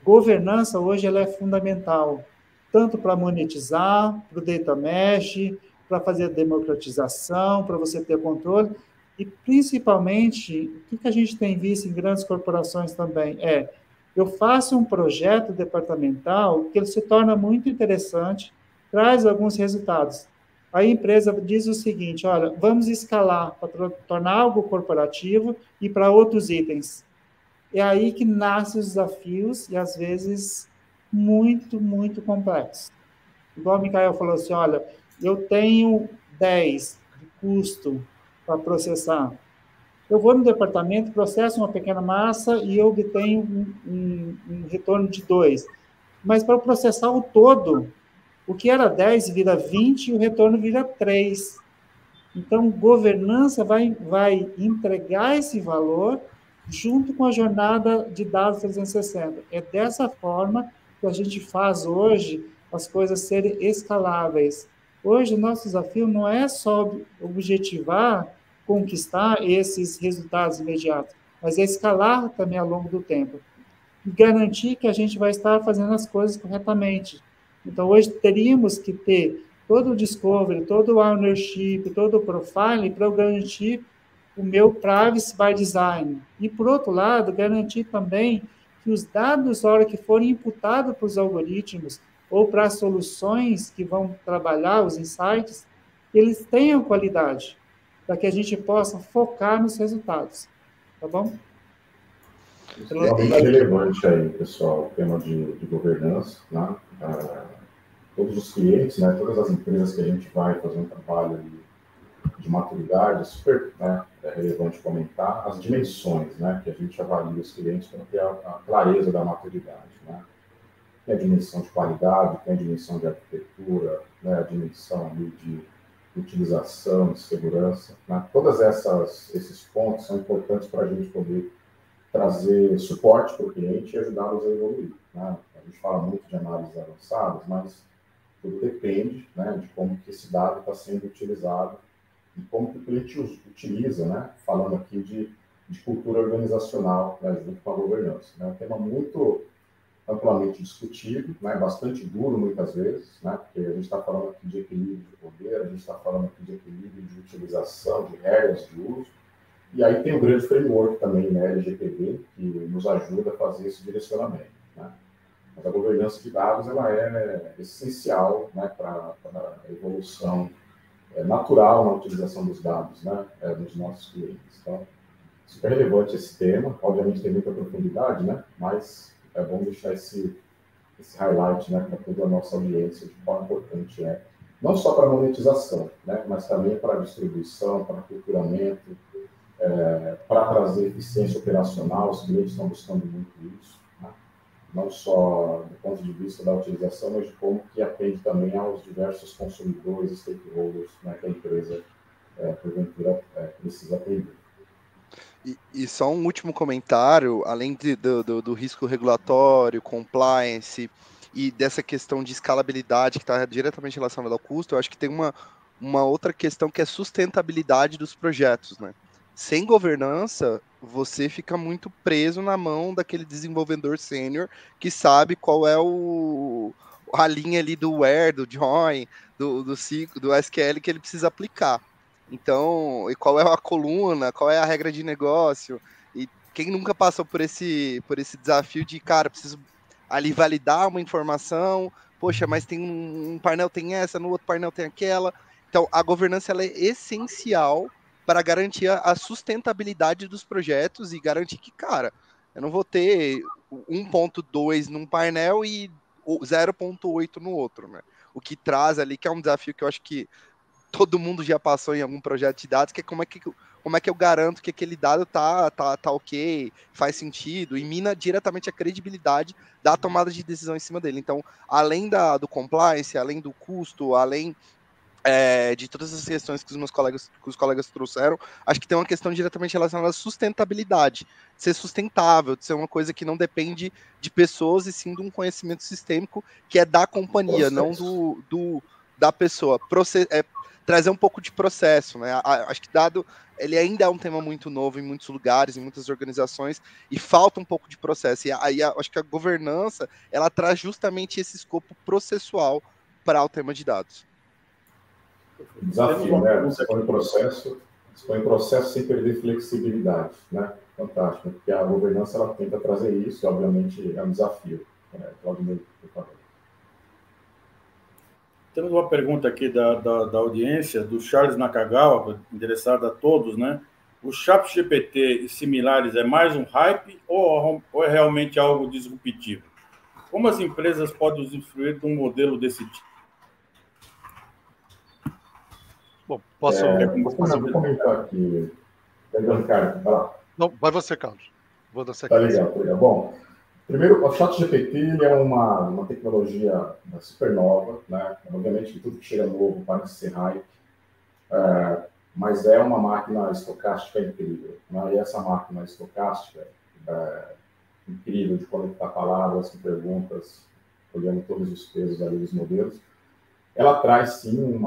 governança hoje ela é fundamental, tanto para monetizar, para o data mesh, para fazer a democratização, para você ter controle, e principalmente, o que a gente tem visto em grandes corporações também eu faço um projeto departamental que ele se torna muito interessante, traz alguns resultados. A empresa diz o seguinte, olha, vamos escalar para tornar algo corporativo e para outros itens. É aí que nascem os desafios e, às vezes, muito, muito complexos. Igual o Micael falou assim, olha, eu tenho 10 de custo para processar. Eu vou no departamento, processo uma pequena massa e eu obtenho um retorno de 2. Mas para processar o todo, o que era 10 vira 20 e o retorno vira 3. Então, governança vai entregar esse valor junto com a jornada de dados 360. É dessa forma que a gente faz hoje as coisas serem escaláveis. Hoje, o nosso desafio não é só objetivar, conquistar esses resultados imediatos, mas é escalar também ao longo do tempo. E garantir que a gente vai estar fazendo as coisas corretamente. Então, hoje, teríamos que ter todo o discovery, todo o ownership, todo o profiling para eu garantir o meu privacy by design. E, por outro lado, garantir também que os dados, na hora que forem imputados para os algoritmos ou para as soluções que vão trabalhar os insights, eles tenham qualidade, para que a gente possa focar nos resultados. Tá bom? Isso é muito relevante aí, pessoal, o tema de governança, né? Todos os clientes, né, todas as empresas que a gente vai fazer um trabalho de maturidade, é super, né, relevante comentar as dimensões, né, que a gente avalia os clientes para ter a clareza da maturidade, né? Tem a dimensão de qualidade, tem a dimensão de arquitetura, né, a dimensão ali de utilização, de segurança, né? Todas esses pontos são importantes para a gente poder trazer suporte para o cliente e ajudá-los a evoluir, né? A gente fala muito de análises avançadas, mas tudo depende, né, de como que esse dado está sendo utilizado e como que o cliente utiliza, né, falando aqui de cultura organizacional, né, junto com a governança. Né? Um tema muito amplamente discutido, né, bastante duro muitas vezes, né, porque a gente está falando aqui de equilíbrio de poder, a gente está falando aqui de equilíbrio de utilização, de regras de uso, e aí tem o grande framework também, né, LGPD, que nos ajuda a fazer esse direcionamento, né? Mas a governança de dados ela é essencial, né, para a evolução natural na utilização dos dados, né, dos nossos clientes. Então, super relevante esse tema. Obviamente tem muita profundidade, né, mas é bom deixar esse highlight, né, para toda a nossa audiência de quão importante é, não só para a monetização, né, mas também para a distribuição, para o culturamento, para trazer eficiência operacional. Os clientes estão buscando muito isso, né? Não só do ponto de vista da utilização, mas de como que atende também aos diversos consumidores, stakeholders, né, que a empresa, porventura, precisa atender. E só um último comentário, além do risco regulatório, compliance e dessa questão de escalabilidade que está diretamente relacionada ao custo, eu acho que tem uma outra questão que é sustentabilidade dos projetos, né? Sem governança, você fica muito preso na mão daquele desenvolvedor sênior que sabe qual é a linha ali do where, do join, do SQL que ele precisa aplicar. Então, e qual é a coluna, qual é a regra de negócio? E quem nunca passou por esse desafio de, cara, preciso ali validar uma informação, poxa, mas tem um painel tem essa, no outro painel tem aquela. Então, a governança ela é essencial para garantir a sustentabilidade dos projetos e garantir que, cara, eu não vou ter 1.2 num painel e 0.8 no outro, né? O que traz ali, que é um desafio que eu acho que todo mundo já passou em algum projeto de dados, que é como é que eu garanto que aquele dado tá ok, faz sentido, e mina diretamente a credibilidade da tomada de decisão em cima dele. Então, além do compliance, além do custo, além de todas as questões que os colegas trouxeram, acho que tem uma questão diretamente relacionada à sustentabilidade, de ser sustentável, de ser uma coisa que não depende de pessoas e sim de um conhecimento sistêmico que é da companhia, não da pessoa. Trazer um pouco de processo, né? Acho que dado ele ainda é um tema muito novo em muitos lugares, em muitas organizações, e falta um pouco de processo. E aí acho que a governança ela traz justamente esse escopo processual para o tema de dados. Desafio, né? Você põe processo sem perder flexibilidade, né? Fantástico, porque a governança ela tenta trazer isso, e obviamente é um desafio. Claudinei, por favor. Temos uma pergunta aqui da audiência, do Charles Nakagawa, endereçada a todos, né? O ChatGPT e similares é mais um hype ou é realmente algo disruptivo? Como as empresas podem usufruir de um modelo desse tipo? Bom, posso... Vou comentar aqui. Perdão, Ricardo, vai lá. Não, vai você, Carlos. Vou dar sequência. Tá legal. Bom, primeiro, o ChatGPT é uma tecnologia super nova, né? Obviamente que tudo que chega novo parece ser hype, mas é uma máquina estocástica incrível, né? E essa máquina estocástica incrível de conectar palavras com perguntas, olhando todos os pesos ali dos modelos, ela traz sim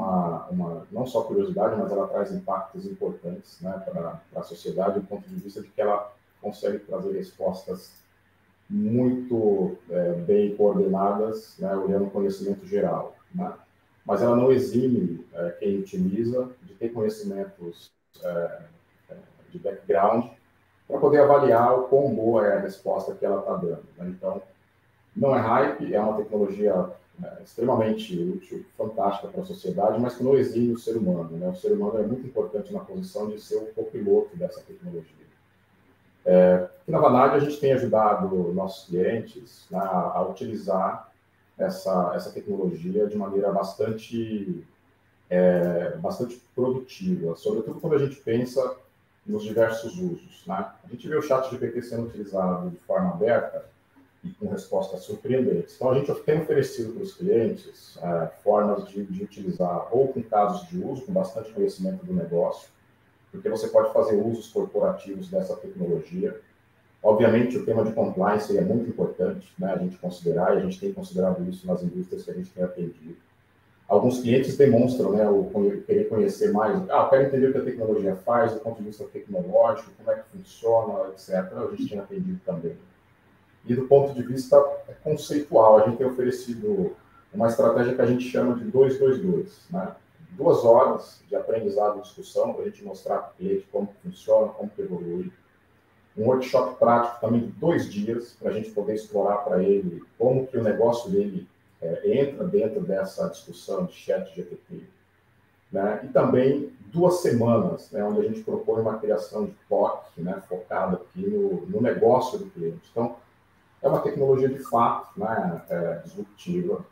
não só curiosidade, mas ela traz impactos importantes, né, para a sociedade, do ponto de vista de que ela consegue trazer respostas muito bem coordenadas, né, olhando o conhecimento geral, né? Mas ela não exime quem utiliza de ter conhecimentos de background para poder avaliar o quão boa é a resposta que ela está dando. Né? Então, não é hype, é uma tecnologia extremamente útil, fantástica para a sociedade, mas que não exime o ser humano. Né? O ser humano é muito importante na posição de ser o copiloto dessa tecnologia. Aqui na Vanad, a gente tem ajudado nossos clientes, né, a utilizar essa tecnologia de maneira bastante produtiva, sobretudo quando a gente pensa nos diversos usos. Né? A gente vê o ChatGPT sendo utilizado de forma aberta e com respostas surpreendentes. Então, a gente tem oferecido para os clientes formas de utilizar, ou com casos de uso, com bastante conhecimento do negócio, porque você pode fazer usos corporativos dessa tecnologia. Obviamente, o tema de compliance é muito importante, né, a gente considerar, e a gente tem considerado isso nas indústrias que a gente tem atendido. Alguns clientes demonstram, né, o querer conhecer mais, eu quero entender o que a tecnologia faz, do ponto de vista tecnológico, como é que funciona, etc. A gente tem atendido também. E do ponto de vista conceitual, a gente tem oferecido uma estratégia que a gente chama de 2-2-2, né? 2 horas de aprendizado e discussão, para a gente mostrar para o cliente como funciona, como evolui. Um workshop prático também de 2 dias, para a gente poder explorar para ele como que o negócio dele entra dentro dessa discussão de ChatGPT. Né? E também 2 semanas, né, onde a gente propõe uma criação de POC, né, focada aqui no negócio do cliente. Então, é uma tecnologia de fato, né, disruptiva,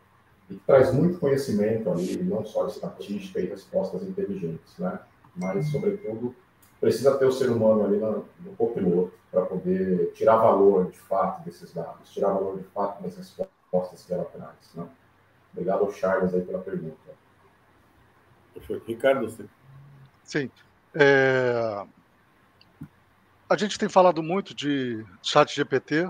e que traz muito conhecimento ali, não só de estatística e respostas inteligentes, né, mas, sobretudo, precisa ter o ser humano ali no copiloto para poder tirar valor, de fato, desses dados, tirar valor, de fato, das respostas que ela traz. Né? Obrigado ao Charles aí pela pergunta. Ricardo, você... Sim. A gente tem falado muito de ChatGPT,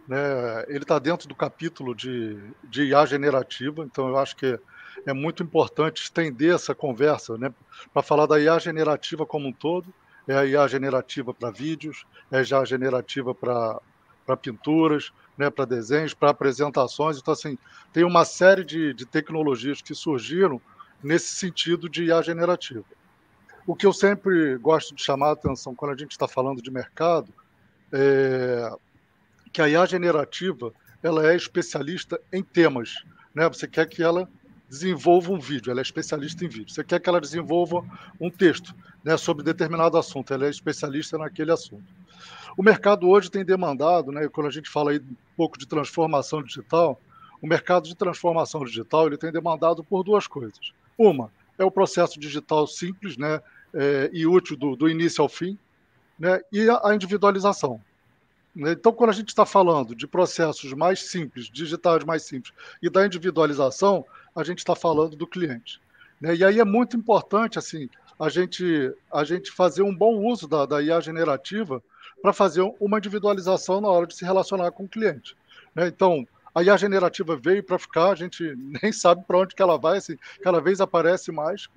né? Ele está dentro do capítulo de IA generativa, então eu acho que é muito importante estender essa conversa, né, para falar da IA generativa como um todo. É a IA generativa para vídeos, é a IA generativa para pinturas, né, para desenhos, para apresentações. Então, assim, tem uma série de tecnologias que surgiram nesse sentido de IA generativa. O que eu sempre gosto de chamar a atenção quando a gente está falando de mercado é que a IA generativa ela é especialista em temas. Né? Você quer que ela desenvolva um vídeo, ela é especialista em vídeo. Você quer que ela desenvolva um texto, né, sobre determinado assunto, ela é especialista naquele assunto. O mercado hoje tem demandado, né, quando a gente fala aí um pouco de transformação digital, o mercado de transformação digital ele tem demandado por 2 coisas. Uma é o processo digital simples, né, e útil do início ao fim, né, e a individualização. Então, quando a gente está falando de processos mais simples, digitais mais simples, e da individualização, a gente está falando do cliente. Né? E aí é muito importante assim, a gente fazer um bom uso da IA generativa para fazer uma individualização na hora de se relacionar com o cliente. Né? Então, a IA generativa veio para ficar, a gente nem sabe para onde que ela vai, assim, cada vez aparece mais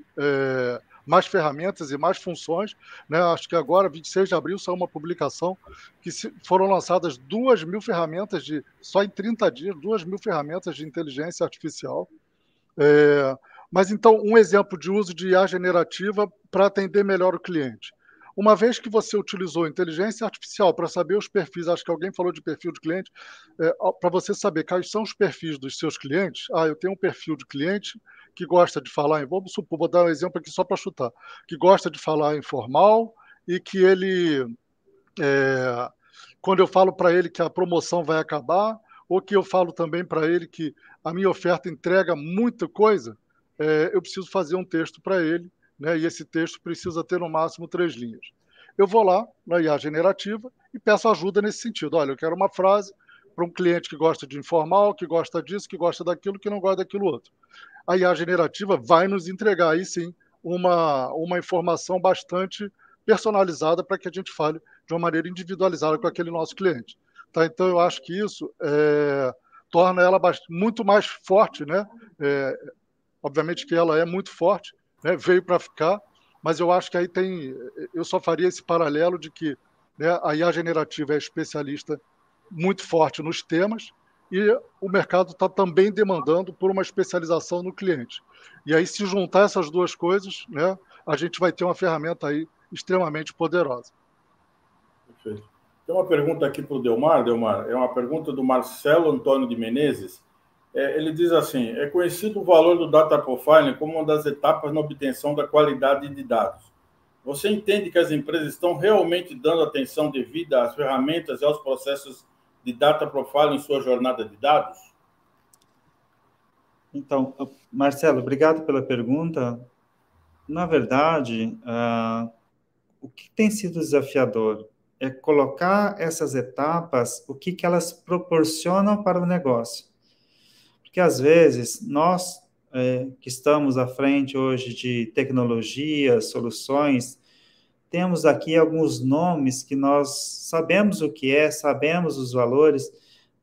ferramentas e mais funções. Né? Acho que agora, 26 de abril, saiu uma publicação que foram lançadas 2.000 ferramentas, só em 30 dias, 2.000 ferramentas de inteligência artificial. Mas, então, um exemplo de uso de IA generativa para atender melhor o cliente. Uma vez que você utilizou inteligência artificial para saber os perfis, acho que alguém falou de perfil de cliente, para você saber quais são os perfis dos seus clientes. Eu tenho um perfil de cliente que gosta de falar vou dar um exemplo aqui só para chutar, que gosta de falar informal e que ele, quando eu falo para ele que a promoção vai acabar, ou que eu falo também para ele que a minha oferta entrega muita coisa, eu preciso fazer um texto para ele, né, e esse texto precisa ter no máximo 3 linhas. Eu vou lá na IA generativa e peço ajuda nesse sentido. Olha, eu quero uma frase para um cliente que gosta de informal, que gosta disso, que gosta daquilo, que não gosta daquilo outro. A IA generativa vai nos entregar aí sim uma informação bastante personalizada para que a gente fale de uma maneira individualizada com aquele nosso cliente. Tá? Então, eu acho que isso torna ela muito mais forte, né? Obviamente que ela é muito forte, né? Veio para ficar, mas eu acho que aí eu só faria esse paralelo de que, né, a IA generativa é especialista muito forte nos temas e o mercado está também demandando por uma especialização no cliente. E aí, se juntar essas 2 coisas, né, a gente vai ter uma ferramenta aí extremamente poderosa. Perfeito. Tem uma pergunta aqui para o Delmar. Delmar, é uma pergunta do Marcelo Antônio de Menezes. Ele diz assim: é conhecido o valor do data profiling como uma das etapas na obtenção da qualidade de dados. Você entende que as empresas estão realmente dando atenção devida às ferramentas e aos processos de data profiling em sua jornada de dados? Então, Marcelo, obrigado pela pergunta. Na verdade, o que tem sido desafiador é colocar essas etapas, o que elas proporcionam para o negócio. Porque, às vezes, nós que estamos à frente hoje de tecnologia, soluções, temos aqui alguns nomes que nós sabemos o que é, sabemos os valores,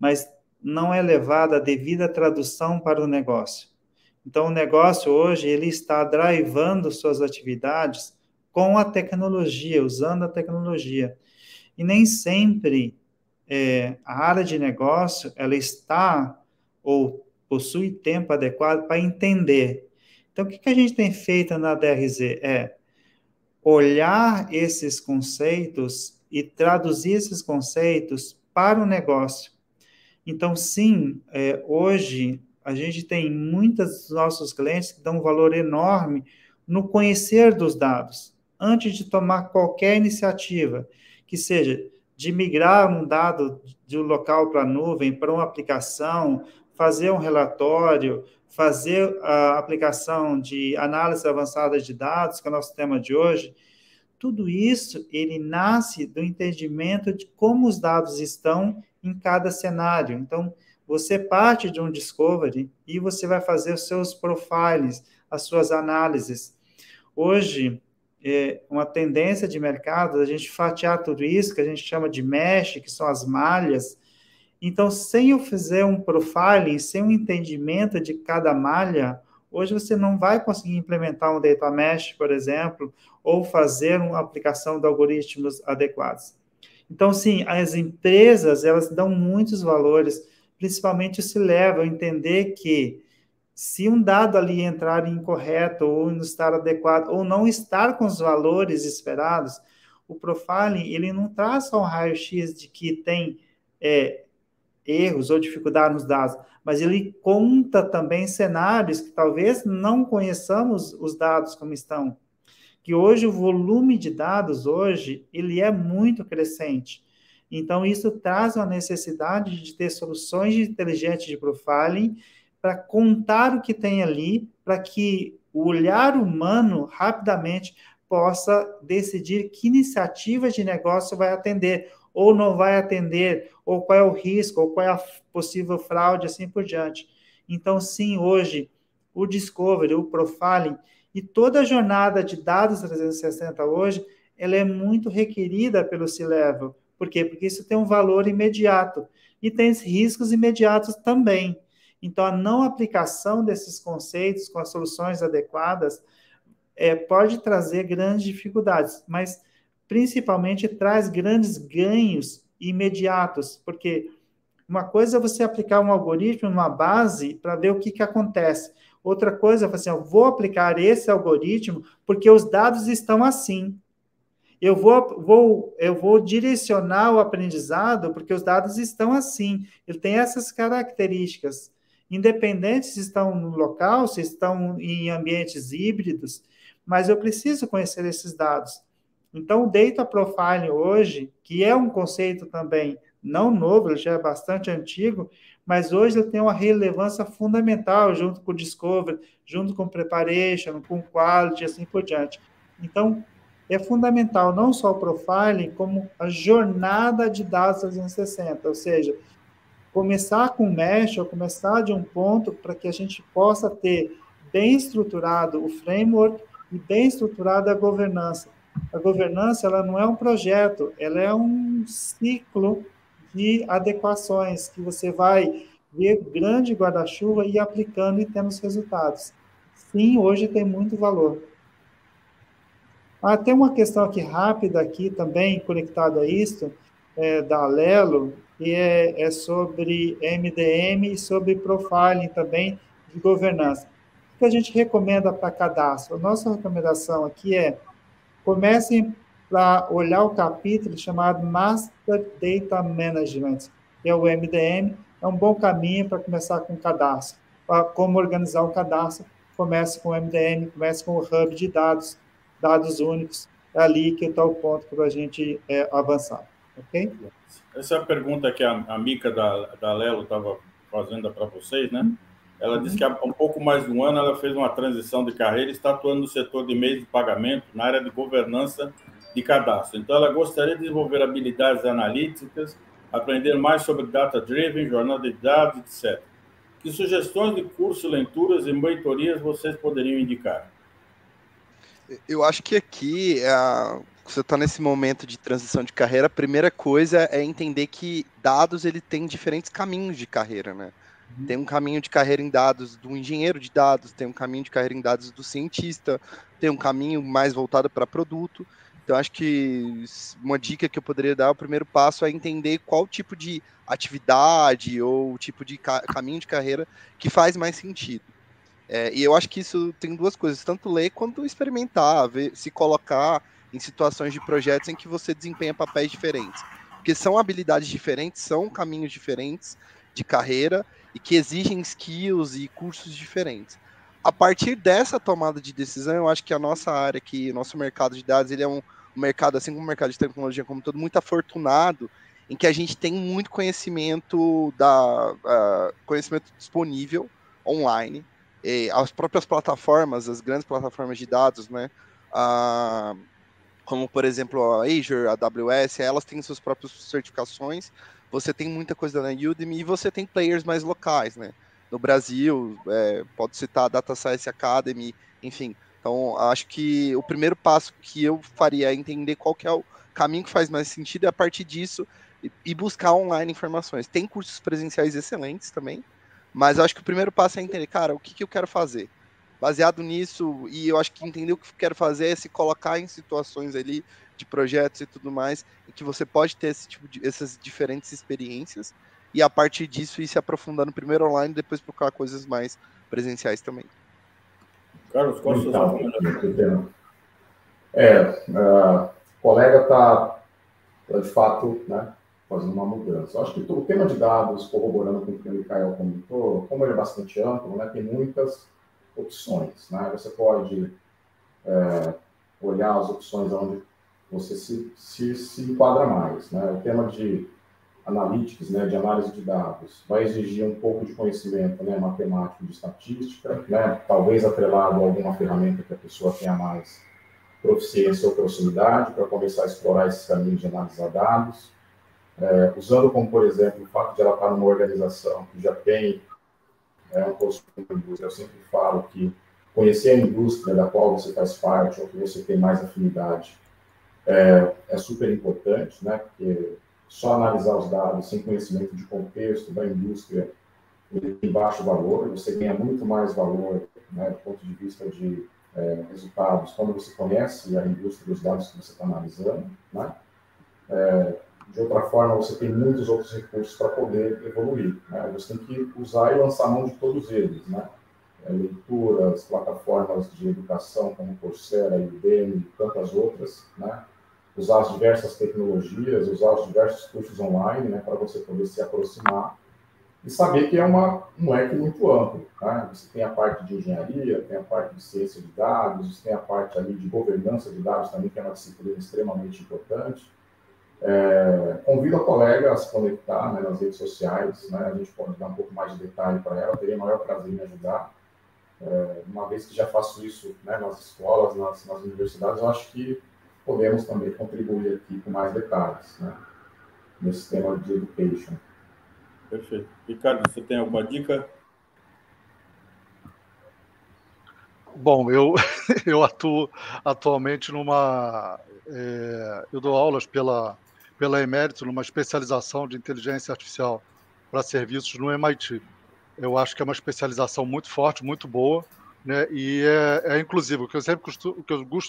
mas não é levada a devida tradução para o negócio. Então, o negócio hoje, ele está drivando suas atividades com a tecnologia, usando a tecnologia. E nem sempre a área de negócio, ela está ou possui tempo adequado para entender. Então, o que a gente tem feito na DRZ é olhar esses conceitos e traduzir esses conceitos para o negócio. Então, sim, hoje a gente tem muitos dos nossos clientes que dão um valor enorme no conhecer dos dados, antes de tomar qualquer iniciativa, que seja de migrar um dado de um local para a nuvem, para uma aplicação, fazer um relatório, fazer a aplicação de análise avançada de dados, que é o nosso tema de hoje. Tudo isso, ele nasce do entendimento de como os dados estão em cada cenário. Então, você parte de um discovery e você vai fazer os seus profiles, as suas análises. Hoje, uma tendência de mercado, a gente fatiar tudo isso, que a gente chama de mesh, que são as malhas. Então, sem eu fazer um profiling, sem um entendimento de cada malha, hoje você não vai conseguir implementar um data mesh, por exemplo, ou fazer uma aplicação de algoritmos adequados. Então, sim, as empresas, elas dão muitos valores, principalmente se leva a entender que se um dado ali entrar incorreto ou não estar adequado ou não estar com os valores esperados, o profiling, ele não traz só um raio-x de que tem erros ou dificuldade nos dados, mas ele conta também cenários que talvez não conheçamos os dados como estão. Que hoje o volume de dados hoje, ele é muito crescente. Então, isso traz uma necessidade de ter soluções inteligentes de profiling para contar o que tem ali, para que o olhar humano rapidamente possa decidir que iniciativa de negócio vai atender, ou não vai atender, ou qual é o risco, ou qual é a possível fraude, assim por diante. Então, sim, hoje, o discovery, o profiling, e toda a jornada de dados 360 hoje, ela é muito requerida pelo C-Level. Por quê? Porque isso tem um valor imediato. E tem riscos imediatos também. Então, a não aplicação desses conceitos com as soluções adequadas pode trazer grandes dificuldades, mas principalmente traz grandes ganhos imediatos, porque uma coisa é você aplicar um algoritmo numa base para ver o que acontece. Outra coisa é assim, eu vou aplicar esse algoritmo porque os dados estão assim. Eu vou direcionar o aprendizado porque os dados estão assim. Ele tem essas características. Independente se estão no local, se estão em ambientes híbridos, mas eu preciso conhecer esses dados. Então, o Data Profiling hoje, que é um conceito também não novo, ele já é bastante antigo, mas hoje ele tem uma relevância fundamental junto com o Discovery, junto com o Preparation, com o Quality, assim por diante. Então, é fundamental não só o Profiling, como a jornada de dados 360, ou seja, começar com o mesh, ou começar de um ponto para que a gente possa ter bem estruturado o framework e bem estruturada a governança. A governança, ela não é um projeto, ela é um ciclo de adequações que você vai ver grande guarda-chuva e aplicando e tendo os resultados. Sim, hoje tem muito valor. Tem uma questão aqui rápida aqui também, conectada a isso, da Alelo, que é sobre MDM e sobre profiling também de governança. O que a gente recomenda para cadastro? A nossa recomendação aqui é comecem para olhar o capítulo chamado Master Data Management, que é o MDM, é um bom caminho para começar com o cadastro. Para como organizar o cadastro, comece com o MDM, comece com o Hub de dados, dados únicos, é ali que está o ponto para a gente avançar, ok? Essa é a pergunta que a Mica da Lelo estava fazendo para vocês, né? Ela disse que há um pouco mais de um ano ela fez uma transição de carreira e está atuando no setor de meios de pagamento, na área de governança de cadastro. Então, ela gostaria de desenvolver habilidades analíticas, aprender mais sobre data-driven, jornada de dados, etc. Que sugestões de curso, leituras e mentorias vocês poderiam indicar? Eu acho que aqui, você está nesse momento de transição de carreira, a primeira coisa é entender que dados ele tem diferentes caminhos de carreira, né? Tem um caminho de carreira em dados do engenheiro de dados, tem um caminho de carreira em dados do cientista, tem um caminho mais voltado para produto. Então, acho que uma dica que eu poderia dar, o primeiro passo é entender qual tipo de atividade ou tipo de caminho de carreira que faz mais sentido. E eu acho que isso tem duas coisas, tanto ler quanto experimentar, ver, se colocar em situações de projetos em que você desempenha papéis diferentes. Porque são habilidades diferentes, são caminhos diferentes de carreira e que exigem skills e cursos diferentes. A partir dessa tomada de decisão, eu acho que a nossa área aqui, nosso mercado de dados, ele é um mercado, assim como o mercado de tecnologia como todo, muito afortunado, em que a gente tem muito conhecimento conhecimento disponível online. As próprias plataformas, as grandes plataformas de dados, né? Como, por exemplo, a Azure, a AWS, elas têm suas próprias certificações. Você tem muita coisa na Udemy e você tem players mais locais, né? No Brasil, pode citar a Data Science Academy, enfim. Então, acho que o primeiro passo que eu faria é entender qual que é o caminho que faz mais sentido e, a partir disso, e buscar online informações. Tem cursos presenciais excelentes também, mas eu acho que o primeiro passo é entender, cara, o que eu quero fazer? Baseado nisso, e eu acho que entender o que eu quero fazer é se colocar em situações ali de projetos e tudo mais, em que você pode ter essas diferentes experiências, e a partir disso ir se aprofundando primeiro online, depois procurar coisas mais presenciais também. Carlos, qual então, o colega está, de fato, né, fazendo uma mudança. Eu acho que o tema de dados, corroborando com o que o Mikael comentou, como ele é bastante amplo, né, tem muitas opções. Né? Você pode olhar as opções onde você se enquadra mais. Né? O tema de analytics, né, de análise de dados, vai exigir um pouco de conhecimento, né, matemático, de estatística, né, talvez atrelado a alguma ferramenta que a pessoa tenha mais proficiência ou proximidade para começar a explorar esses caminhos de analisar dados, usando como, por exemplo, o fato de ela estar numa organização que já tem um consumo da indústria. Eu sempre falo que conhecer a indústria da qual você faz parte ou que você tem mais afinidade é super importante, né? Porque só analisar os dados sem conhecimento de contexto da indústria ele tem baixo valor, você ganha muito mais valor, né, do ponto de vista de resultados quando você conhece a indústria dos dados que você está analisando, né? De outra forma, você tem muitos outros recursos para poder evoluir. Né? Você tem que usar e lançar mão de todos eles. Né? Leituras, plataformas de educação como Coursera, Udemy e tantas outras. Né? Usar as diversas tecnologias, usar os diversos cursos online, né, para você poder se aproximar e saber que é um leque muito amplo. Né? Você tem a parte de engenharia, tem a parte de ciência de dados, você tem a parte ali de governança de dados também, que é uma disciplina extremamente importante. Convido a colega a se conectar, né, nas redes sociais, né, a gente pode dar um pouco mais de detalhe para ela, teria o maior prazer em ajudar. Uma vez que já faço isso, né, nas escolas, nas universidades, eu acho que podemos também contribuir aqui com mais detalhes, né, nesse tema de education. Perfeito. Ricardo, você tem alguma dica? Bom, eu atuo atualmente eu dou aulas pela Emérito, numa especialização de inteligência artificial para serviços no MIT. Eu acho que é uma especialização muito forte, muito boa, né? E é inclusiva. O que eu sempre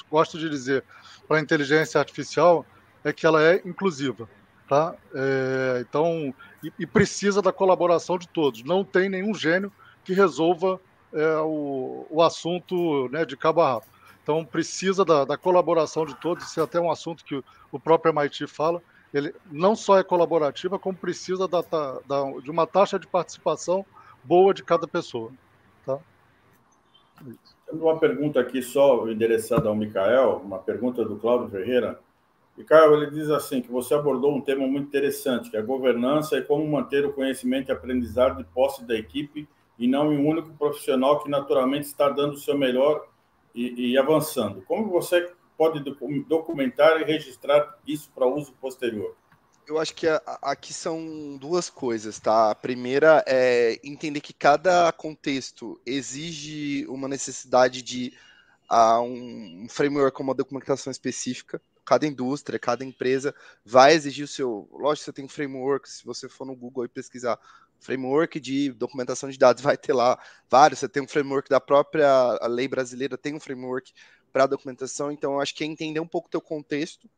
gosto de dizer para a inteligência artificial é que ela é inclusiva, tá? Então, e precisa da colaboração de todos. Não tem nenhum gênio que resolva o assunto, né, de cabo a rabo. Então, precisa da colaboração de todos. Isso é até um assunto que o próprio MIT fala. Ele não só é colaborativa, como precisa de uma taxa de participação boa de cada pessoa. Tá? Temos uma pergunta aqui só endereçada ao Mikael, uma pergunta do Cláudio Ferreira. Mikael, ele diz assim, que você abordou um tema muito interessante, que é a governança e como manter o conhecimento e aprendizado de posse da equipe e não em um único profissional que naturalmente está dando o seu melhor e avançando. Como você pode documentar e registrar isso para uso posterior? Eu acho que aqui são duas coisas, tá? A primeira é entender que cada contexto exige uma necessidade de um framework com uma documentação específica. Cada indústria, cada empresa vai exigir o seu... Lógico, você tem um framework, se você for no Google e pesquisar framework de documentação de dados, vai ter lá vários. Você tem um framework da própria lei brasileira, tem um framework para documentação. Então, eu acho que é entender um pouco o teu contexto,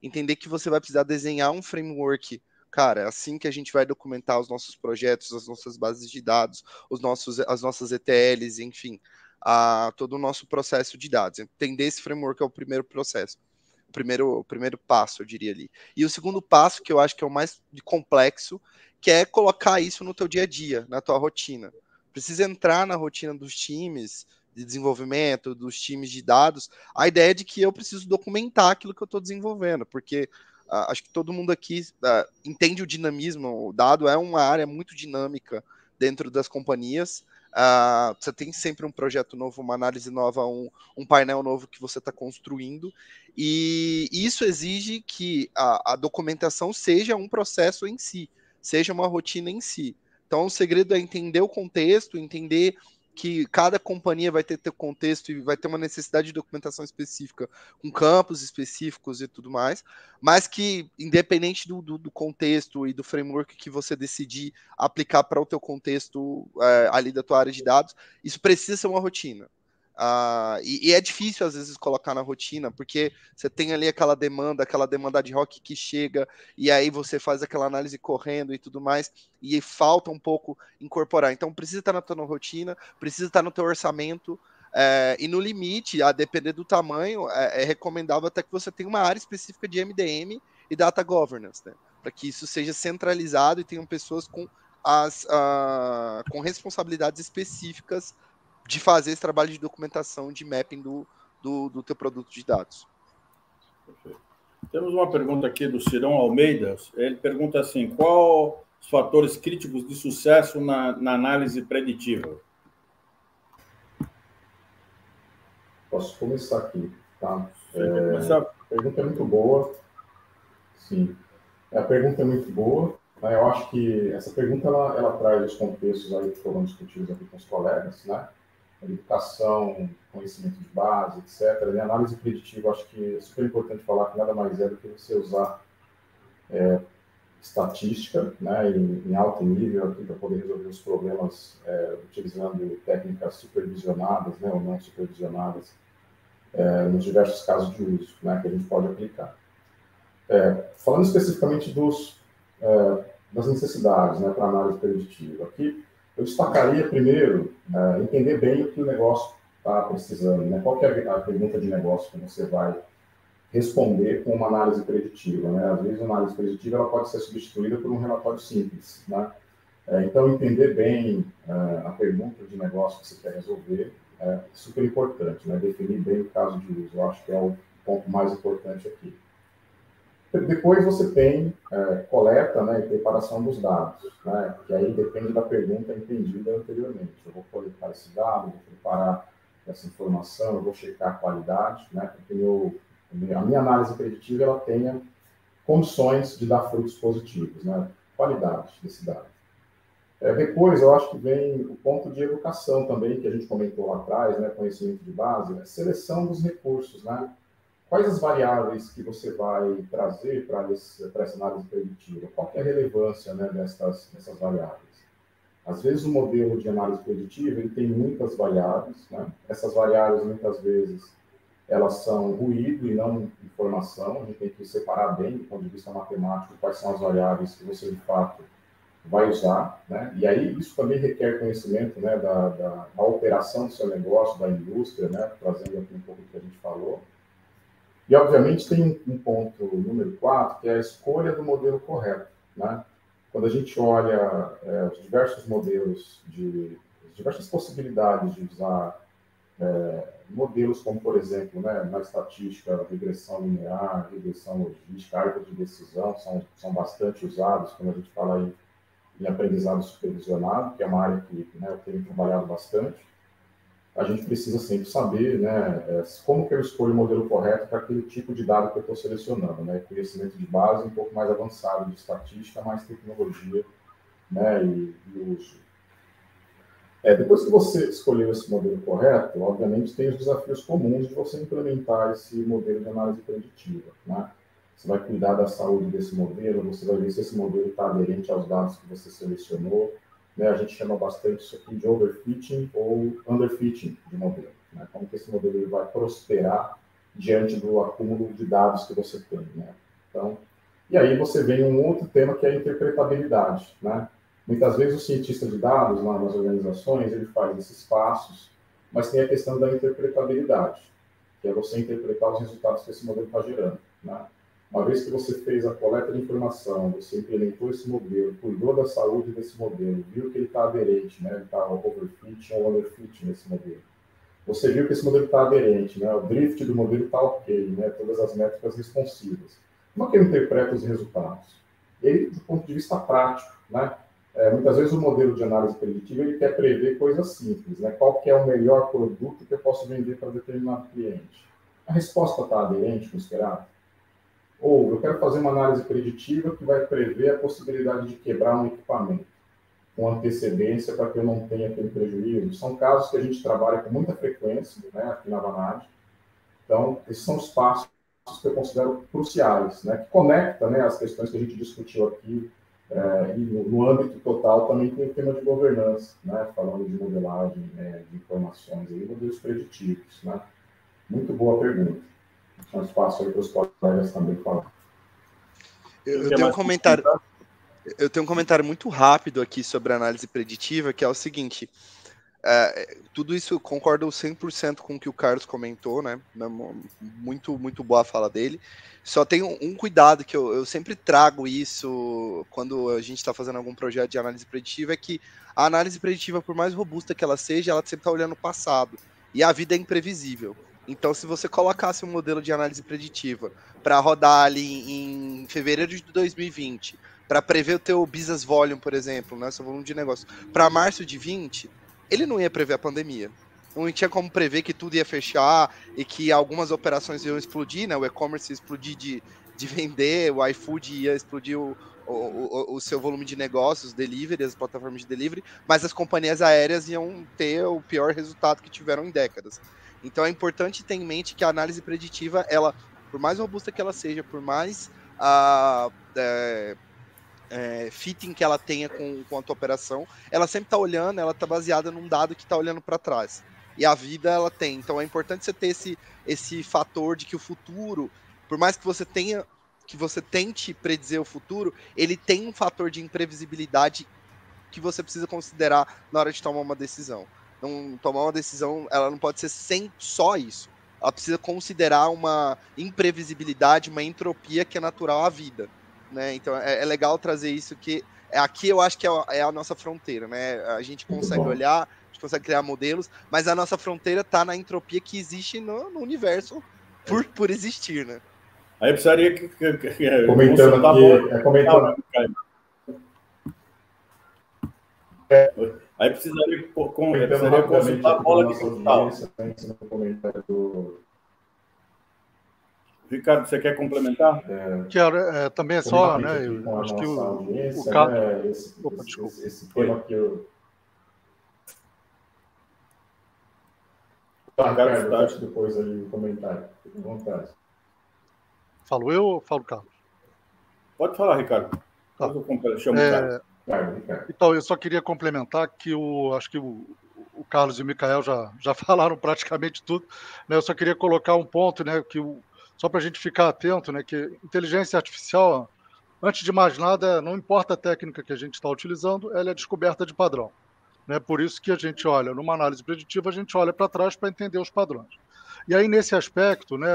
entender que você vai precisar desenhar um framework. Cara, é assim que a gente vai documentar os nossos projetos, as nossas bases de dados, as nossas ETLs, enfim, todo o nosso processo de dados. Entender esse framework é o primeiro processo, o primeiro passo, eu diria ali. E o segundo passo, que eu acho que é o mais complexo, que é colocar isso no teu dia a dia, na tua rotina. Precisa entrar na rotina dos times de desenvolvimento, dos times de dados, a ideia é de que eu preciso documentar aquilo que eu estou desenvolvendo, porque acho que todo mundo aqui entende o dinamismo. O dado é uma área muito dinâmica dentro das companhias. Você tem sempre um projeto novo, uma análise nova, um painel novo que você está construindo, e isso exige que a documentação seja um processo em si, seja uma rotina em si. Então, o segredo é entender o contexto, entender que cada companhia vai ter teu contexto e vai ter uma necessidade de documentação específica, com campos específicos e tudo mais, mas que, independente do contexto e do framework que você decidir aplicar para o teu contexto ali da tua área de dados, isso precisa ser uma rotina. E é difícil, às vezes, colocar na rotina, porque você tem ali aquela demanda de rock que chega, e aí você faz aquela análise correndo e tudo mais, e falta um pouco incorporar. Então, precisa estar na tua rotina, precisa estar no teu orçamento, e no limite, a depender do tamanho, é recomendável até que você tenha uma área específica de MDM e Data Governance, né? Para que isso seja centralizado e tenham pessoas com responsabilidades específicas de fazer esse trabalho de documentação, de mapping do teu produto de dados. Perfeito. Temos uma pergunta aqui do Cirão Almeida. Ele pergunta assim, qual os fatores críticos de sucesso na análise preditiva? Posso começar aqui, tá? A pergunta é muito boa. Sim, a pergunta é muito boa. Né? Eu acho que essa pergunta ela traz os contextos aí que foram discutidos aqui com os colegas, né? Educação, conhecimento de base, etc. E análise preditiva, acho que é super importante falar que nada mais é do que você usar estatística, né, em alto nível aqui para poder resolver os problemas utilizando técnicas supervisionadas, né, ou não supervisionadas, nos diversos casos de uso, né, que a gente pode aplicar. Falando especificamente das necessidades, né, para análise preditiva, aqui eu destacaria primeiro entender bem o que o negócio está precisando, né, qual que é a pergunta de negócio que você vai responder com uma análise preditiva, né? Às vezes, a análise preditiva ela pode ser substituída por um relatório simples, né? Então, entender bem a pergunta de negócio que você quer resolver é super importante, né? Definir bem o caso de uso, eu acho que é o ponto mais importante aqui. Depois você tem coleta, né, e preparação dos dados, né? Que aí depende da pergunta entendida anteriormente. Eu vou coletar esse dado, vou preparar essa informação, eu vou checar a qualidade, né? Porque a minha análise preditiva ela tenha condições de dar frutos positivos, né? Qualidade desse dado. Depois, eu acho que vem o ponto de educação também, que a gente comentou lá atrás, né? Conhecimento de base, né? Seleção dos recursos, né? Quais as variáveis que você vai trazer para essa análise preditiva? Qual que é a relevância, né, dessas variáveis? Às vezes, o modelo de análise preditiva ele tem muitas variáveis, né? Essas variáveis, muitas vezes, elas são ruído e não informação. A gente tem que separar bem, do ponto de vista matemático, quais são as variáveis que você, de fato, vai usar, né? E aí isso também requer conhecimento, né, da operação do seu negócio, da indústria, né, trazendo aqui um pouco do que a gente falou. E, obviamente, tem um ponto número 4, que é a escolha do modelo correto, né? Quando a gente olha os diversos modelos, diversas possibilidades de usar modelos como, por exemplo, né, na estatística, regressão linear, regressão logística, árvore de decisão, são bastante usados quando a gente fala em aprendizado supervisionado, que é uma área que, né, eu tenho trabalhado bastante. A gente precisa sempre saber, né, como que eu escolho o modelo correto para aquele tipo de dado que eu estou selecionando, né, conhecimento de base um pouco mais avançado de estatística, mais tecnologia, né, e uso. Depois que você escolheu esse modelo correto, obviamente tem os desafios comuns de você implementar esse modelo de análise preditiva, né? Você vai cuidar da saúde desse modelo, você vai ver se esse modelo está aderente aos dados que você selecionou, né? A gente chama bastante isso aqui de overfitting ou underfitting de modelo, né? Como que esse modelo ele vai prosperar diante do acúmulo de dados que você tem, né? Então, e aí você vem um outro tema que é a interpretabilidade, né? Muitas vezes o cientista de dados lá nas organizações, ele faz esses passos, mas tem a questão da interpretabilidade, que é você interpretar os resultados que esse modelo está gerando, né? Uma vez que você fez a coleta de informação, você implementou esse modelo, cuidou da saúde desse modelo, viu que ele está aderente, né? Ele está overfitting ou underfitting nesse modelo. Você viu que esse modelo está aderente, né? O drift do modelo está ok, né? Todas as métricas responsivas. Como é que eu interpreto os resultados? E aí, do ponto de vista prático, né? Muitas vezes o modelo de análise preditiva ele quer prever coisas simples, né? Qual que é o melhor produto que eu posso vender para determinado cliente? A resposta está aderente com o esperado? Ou eu quero fazer uma análise preditiva que vai prever a possibilidade de quebrar um equipamento com antecedência para que eu não tenha aquele prejuízo. São casos que a gente trabalha com muita frequência, né, aqui na Vanad. Então, esses são os passos que eu considero cruciais, né, que conecta, né, as questões que a gente discutiu aqui, e no âmbito total também tem o tema de governança, né, falando de modelagem, de informações, e modelos preditivos. Né. Muito boa pergunta. Então, espaço aí para os colegas também falar. Eu tenho um comentário muito rápido aqui sobre a análise preditiva, que é o seguinte: tudo isso eu concordo 100% com o que o Carlos comentou, né? Muito, muito boa a fala dele. Só tem um cuidado que eu sempre trago isso quando a gente está fazendo algum projeto de análise preditiva, é que a análise preditiva, por mais robusta que ela seja, ela sempre está olhando o passado. E a vida é imprevisível. Então, se você colocasse um modelo de análise preditiva para rodar ali em fevereiro de 2020, para prever o teu business volume, por exemplo, né, seu volume de negócio, para março de 20, ele não ia prever a pandemia. Não tinha como prever que tudo ia fechar e que algumas operações iam explodir, né? O e-commerce ia explodir de vender, o iFood ia explodir o seu volume de negócios, delivery, as plataformas de delivery, mas as companhias aéreas iam ter o pior resultado que tiveram em décadas. Então é importante ter em mente que a análise preditiva, ela, por mais robusta que ela seja, por mais fitting que ela tenha com a tua operação, ela sempre está olhando, ela está baseada num dado que está olhando para trás. E a vida ela tem. Então é importante você ter esse fator de que o futuro, por mais que você tenha, que você tente predizer o futuro, ele tem um fator de imprevisibilidade que você precisa considerar na hora de tomar uma decisão. Não, tomar uma decisão, ela não pode ser só isso. Ela precisa considerar uma imprevisibilidade, uma entropia que é natural à vida. Né? Então é legal trazer isso, que aqui eu acho que é a nossa fronteira, né? A gente consegue olhar, a gente consegue criar modelos, mas a nossa fronteira está na entropia que existe no universo por existir, né? Aí precisaria comentando aqui, aí precisaria consultar a bola de cristal. Ricardo, você quer complementar? Quero, também é só, né? Eu acho que o Carlos... Esse tema que eu... Ricardo, depois aí o comentário. Fique à vontade. Falo eu ou falo o Carlos? Pode falar, Ricardo. Tá. Eu chamo o Ricardo. Então, eu só queria complementar que acho que o Carlos e o Micael já falaram praticamente tudo. Né? Eu só queria colocar um ponto, né? Só para a gente ficar atento, né? Que inteligência artificial, antes de mais nada, não importa a técnica que a gente está utilizando, ela é a descoberta de padrão. Né? Por isso que a gente olha, numa análise preditiva, a gente olha para trás para entender os padrões. E aí, nesse aspecto, né,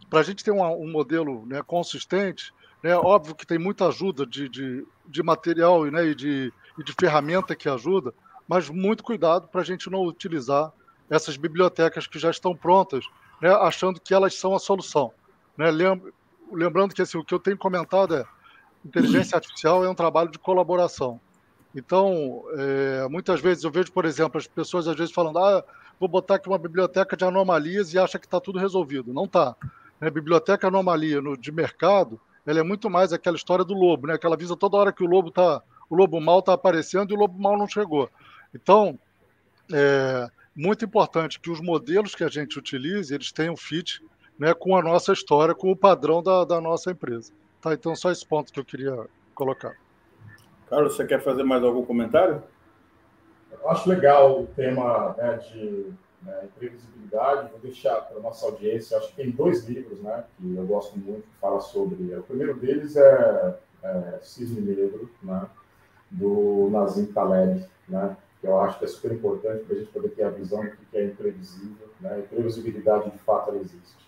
para a gente ter um modelo, né, consistente, né, óbvio que tem muita ajuda de material, né, e de ferramenta que ajuda, mas muito cuidado para a gente não utilizar essas bibliotecas que já estão prontas, né, achando que elas são a solução. Né? Lembrando que assim, o que eu tenho comentado é inteligência artificial é um trabalho de colaboração. Então, muitas vezes eu vejo, por exemplo, as pessoas às vezes falando, vou botar aqui uma biblioteca de anomalias e acha que está tudo resolvido. Não está. Né? Biblioteca anomalia de mercado, ela é muito mais aquela história do lobo, né? Que ela avisa toda hora que o lobo mau está aparecendo e o lobo mau não chegou. Então, é muito importante que os modelos que a gente utilize, eles tenham fit, né, com a nossa história, com o padrão da nossa empresa. Tá? Então, só esse ponto que eu queria colocar. Carlos, você quer fazer mais algum comentário? Eu acho legal o tema, né, de imprevisibilidade. Vou deixar para a nossa audiência, acho que tem 2 livros, né, que eu gosto muito, que fala sobre. O primeiro deles é Cisne Negro, né, do Nassim Taleb, né, que eu acho que é super importante para a gente poder ter a visão do que é imprevisível. Né, a imprevisibilidade, de fato, ela existe.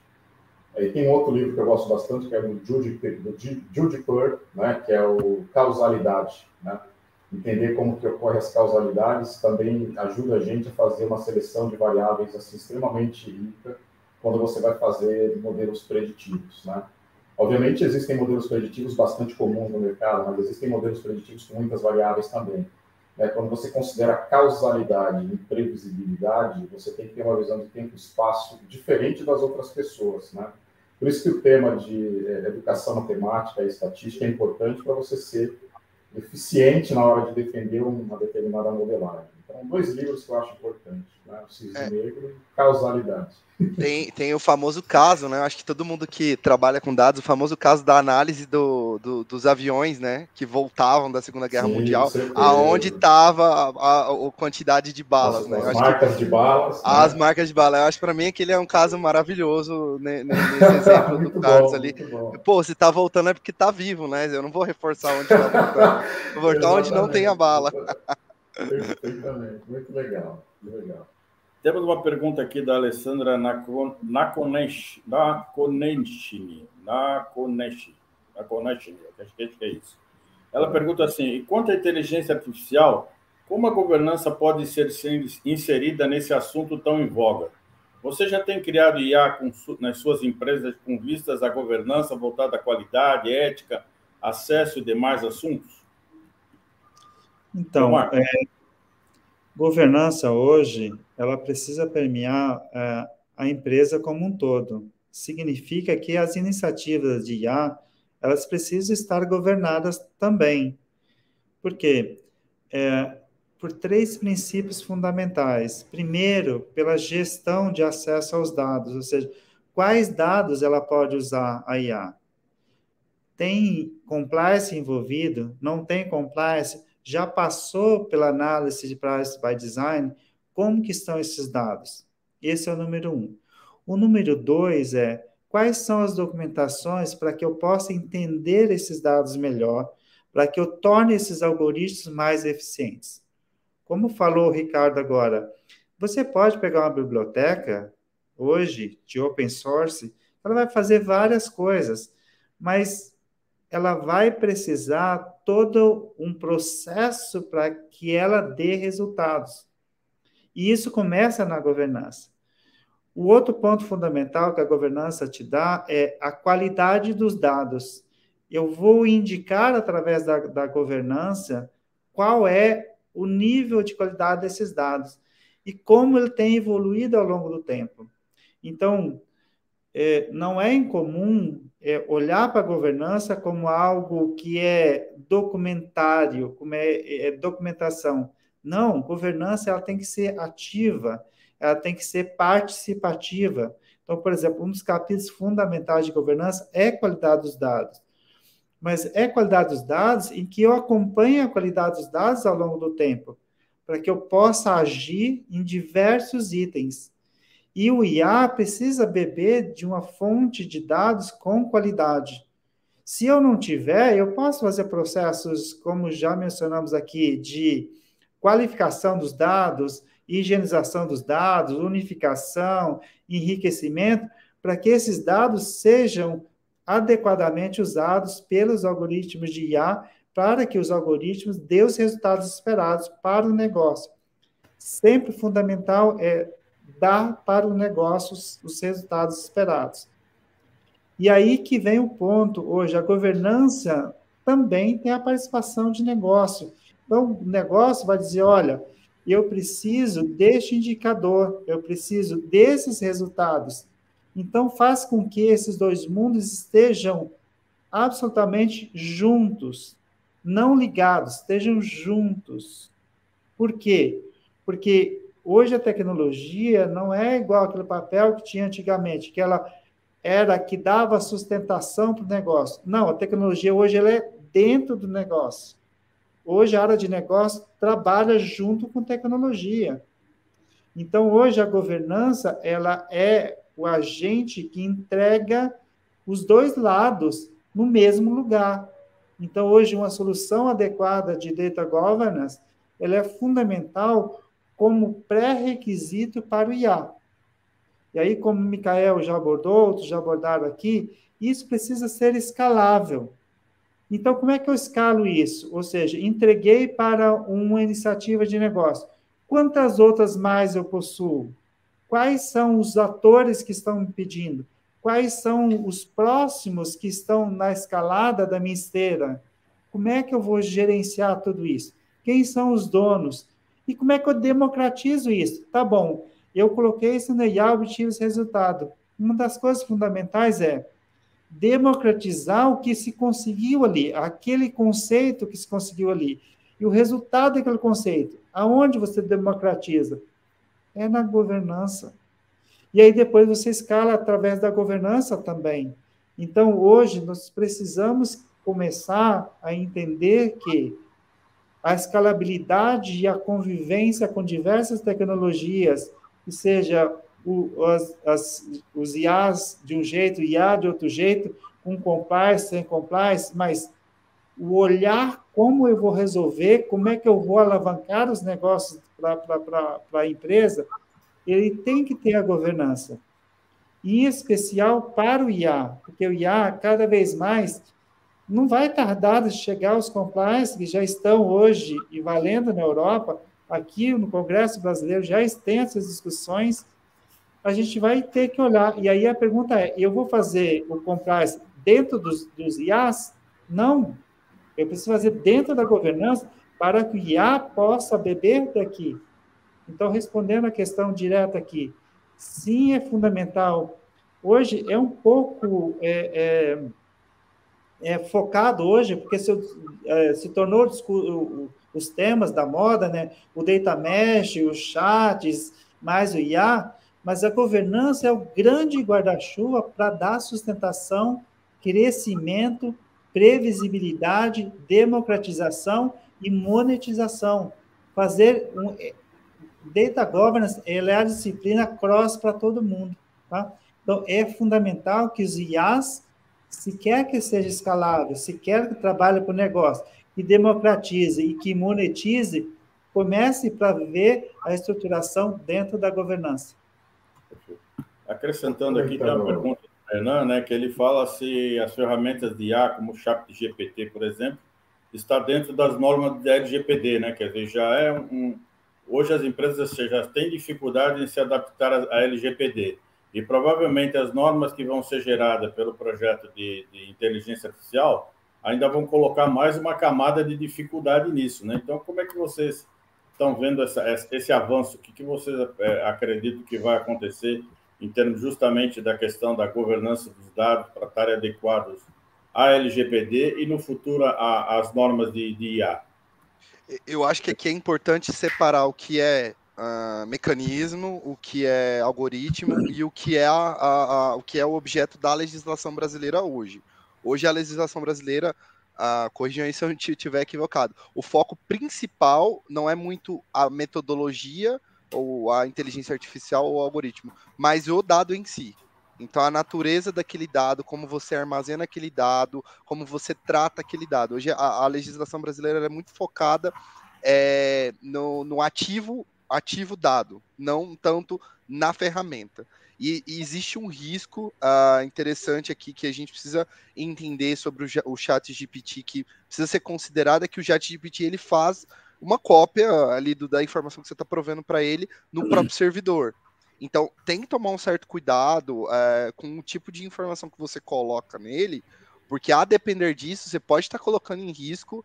E tem um outro livro que eu gosto bastante, que é do Judy Purr, né, que é o Causalidade. Né? Entender como que ocorrem as causalidades também ajuda a gente a fazer uma seleção de variáveis assim, extremamente rica quando você vai fazer modelos preditivos. Né? Obviamente, existem modelos preditivos bastante comuns no mercado, mas existem modelos preditivos com muitas variáveis também. Quando você considera causalidade e imprevisibilidade, você tem que ter uma visão de tempo e espaço diferente das outras pessoas. Né? Por isso que o tema de educação matemática e estatística é importante para você ser eficiente na hora de defender uma determinada modelagem. Então, 2 livros que eu acho importantes, né? O Cisne Negro e Causalidade. Tem o famoso caso, né? Acho que todo mundo que trabalha com dados, o famoso caso da análise dos aviões, né? Que voltavam da Segunda Guerra Mundial, aonde estava a quantidade de balas, né? As marcas de balas. As marcas de bala. Eu acho que para mim aquele é um caso maravilhoso, né, nesse exemplo do Carlos ali. Pô, se tá voltando é porque tá vivo, né? Eu não vou reforçar onde tá voltando. Vou voltar onde não tem a bala. Perfeitamente. Muito legal. Muito legal. Temos uma pergunta aqui da Alessandra Nakonechny, acho que é isso. Ela pergunta assim, e quanto à inteligência artificial, como a governança pode ser inserida nesse assunto tão em voga? Você já tem criado IA nas suas empresas com vistas à governança voltada à qualidade, ética, acesso e demais assuntos? Então, governança hoje, ela precisa permear a empresa como um todo. Significa que as iniciativas de IA, elas precisam estar governadas também. Por quê? Por 3 princípios fundamentais. Primeiro, pela gestão de acesso aos dados, ou seja, quais dados ela pode usar a IA? Tem compliance envolvido? Não tem compliance? Já passou pela análise de privacy by design? Como que estão esses dados? Esse é o número 1. O número 2 é quais são as documentações para que eu possa entender esses dados melhor, para que eu torne esses algoritmos mais eficientes. Como falou o Ricardo agora, você pode pegar uma biblioteca, hoje, de open source, ela vai fazer várias coisas, mas ela vai precisar todo um processo para que ela dê resultados. E isso começa na governança. O outro ponto fundamental que a governança te dá é a qualidade dos dados. Eu vou indicar, através da governança, qual é o nível de qualidade desses dados e como ele tem evoluído ao longo do tempo. Então, não é incomum olhar para a governança como algo que é documentário, como é documentação. Não, governança ela tem que ser ativa, ela tem que ser participativa. Então, por exemplo, um dos capítulos fundamentais de governança é qualidade dos dados. Mas é qualidade dos dados em que eu acompanhe a qualidade dos dados ao longo do tempo, para que eu possa agir em diversos itens. E o IA precisa beber de uma fonte de dados com qualidade. Se eu não tiver, eu posso fazer processos, como já mencionamos aqui, de qualificação dos dados, higienização dos dados, unificação, enriquecimento, para que esses dados sejam adequadamente usados pelos algoritmos de IA, para que os algoritmos dêem os resultados esperados para o negócio. Sempre fundamental é dar para o negócio os resultados esperados. E aí que vem o ponto, hoje, a governança também tem a participação de negócio. Então, o negócio vai dizer, olha, eu preciso deste indicador, eu preciso desses resultados. Então, faz com que esses dois mundos estejam absolutamente juntos, não ligados, estejam juntos. Por quê? Porque hoje a tecnologia não é igual aquele papel que tinha antigamente, que ela era a que dava sustentação para o negócio. Não, a tecnologia hoje ela é dentro do negócio. Hoje a área de negócio trabalha junto com tecnologia. Então, hoje a governança ela é o agente que entrega os dois lados no mesmo lugar. Então, hoje uma solução adequada de data governance ela é fundamental como pré-requisito para o IA. E aí, como o Micael já abordou, outros já abordaram aqui, isso precisa ser escalável. Então, como é que eu escalo isso? Ou seja, entreguei para uma iniciativa de negócio. Quantas outras mais eu possuo? Quais são os atores que estão me pedindo? Quais são os próximos que estão na escalada da minha esteira? Como é que eu vou gerenciar tudo isso? Quem são os donos? E como é que eu democratizo isso? Tá bom, eu coloquei isso no IA, obtive esse resultado. Uma das coisas fundamentais é democratizar o que se conseguiu ali, aquele conceito que se conseguiu ali. E o resultado daquele conceito, aonde você democratiza? É na governança. E aí depois você escala através da governança também. Então, hoje, nós precisamos começar a entender que a escalabilidade e a convivência com diversas tecnologias, que seja os IAs de um jeito, IA de outro jeito, com compliance, sem compliance, mas o olhar como eu vou resolver, como é que eu vou alavancar os negócios para a empresa, ele tem que ter a governança. E em especial para o IA, porque o IA, cada vez mais, não vai tardar de chegar aos compliance que já estão hoje e valendo na Europa, aqui no Congresso Brasileiro já tem essas discussões, a gente vai ter que olhar. E aí a pergunta é, eu vou fazer o compliance dentro dos IAs? Não. Eu preciso fazer dentro da governança para que o IA possa beber daqui. Então, respondendo a questão direta aqui, sim, é fundamental. Hoje é um pouco focado hoje, porque se tornou os temas da moda, né? O data mesh, os chats, mais o IA, mas a governança é o grande guarda-chuva para dar sustentação, crescimento, previsibilidade, democratização e monetização. Fazer data governance, ela é a disciplina cross para todo mundo, tá? Então, é fundamental que os IAs, se quer que seja escalável, se quer que trabalhe para o negócio, que democratize e que monetize, comece para ver a estruturação dentro da governança. Acrescentando aqui, tem uma pergunta do Renan, né, que ele fala se as ferramentas de IA, como o ChatGPT, por exemplo, está dentro das normas da LGPD, né? Quer dizer, já é hoje as empresas já têm dificuldade em se adaptar à LGPD. E provavelmente as normas que vão ser geradas pelo projeto de inteligência artificial ainda vão colocar mais uma camada de dificuldade nisso, né? Então, como é que vocês estão vendo esse avanço? O que vocês acreditam que vai acontecer em termos justamente da questão da governança dos dados para estarem adequados à LGPD e, no futuro, às normas de IA? Eu acho que aqui é importante separar o que é mecanismo, o que é algoritmo e o que é o que é o objeto da legislação brasileira hoje. Hoje a legislação brasileira, corrijam aí se eu estiver equivocado, o foco principal não é muito a metodologia ou a inteligência artificial ou o algoritmo, mas o dado em si. Então, a natureza daquele dado, como você armazena aquele dado, como você trata aquele dado. Hoje, a legislação brasileira é muito focada no ativo dado, não tanto na ferramenta. E existe um risco interessante aqui que a gente precisa entender sobre o ChatGPT, que precisa ser considerado, é que o ChatGPT ele faz uma cópia ali da informação que você está provendo para ele no próprio servidor. Então, tem que tomar um certo cuidado com o tipo de informação que você coloca nele, porque a depender disso, você pode estar colocando em risco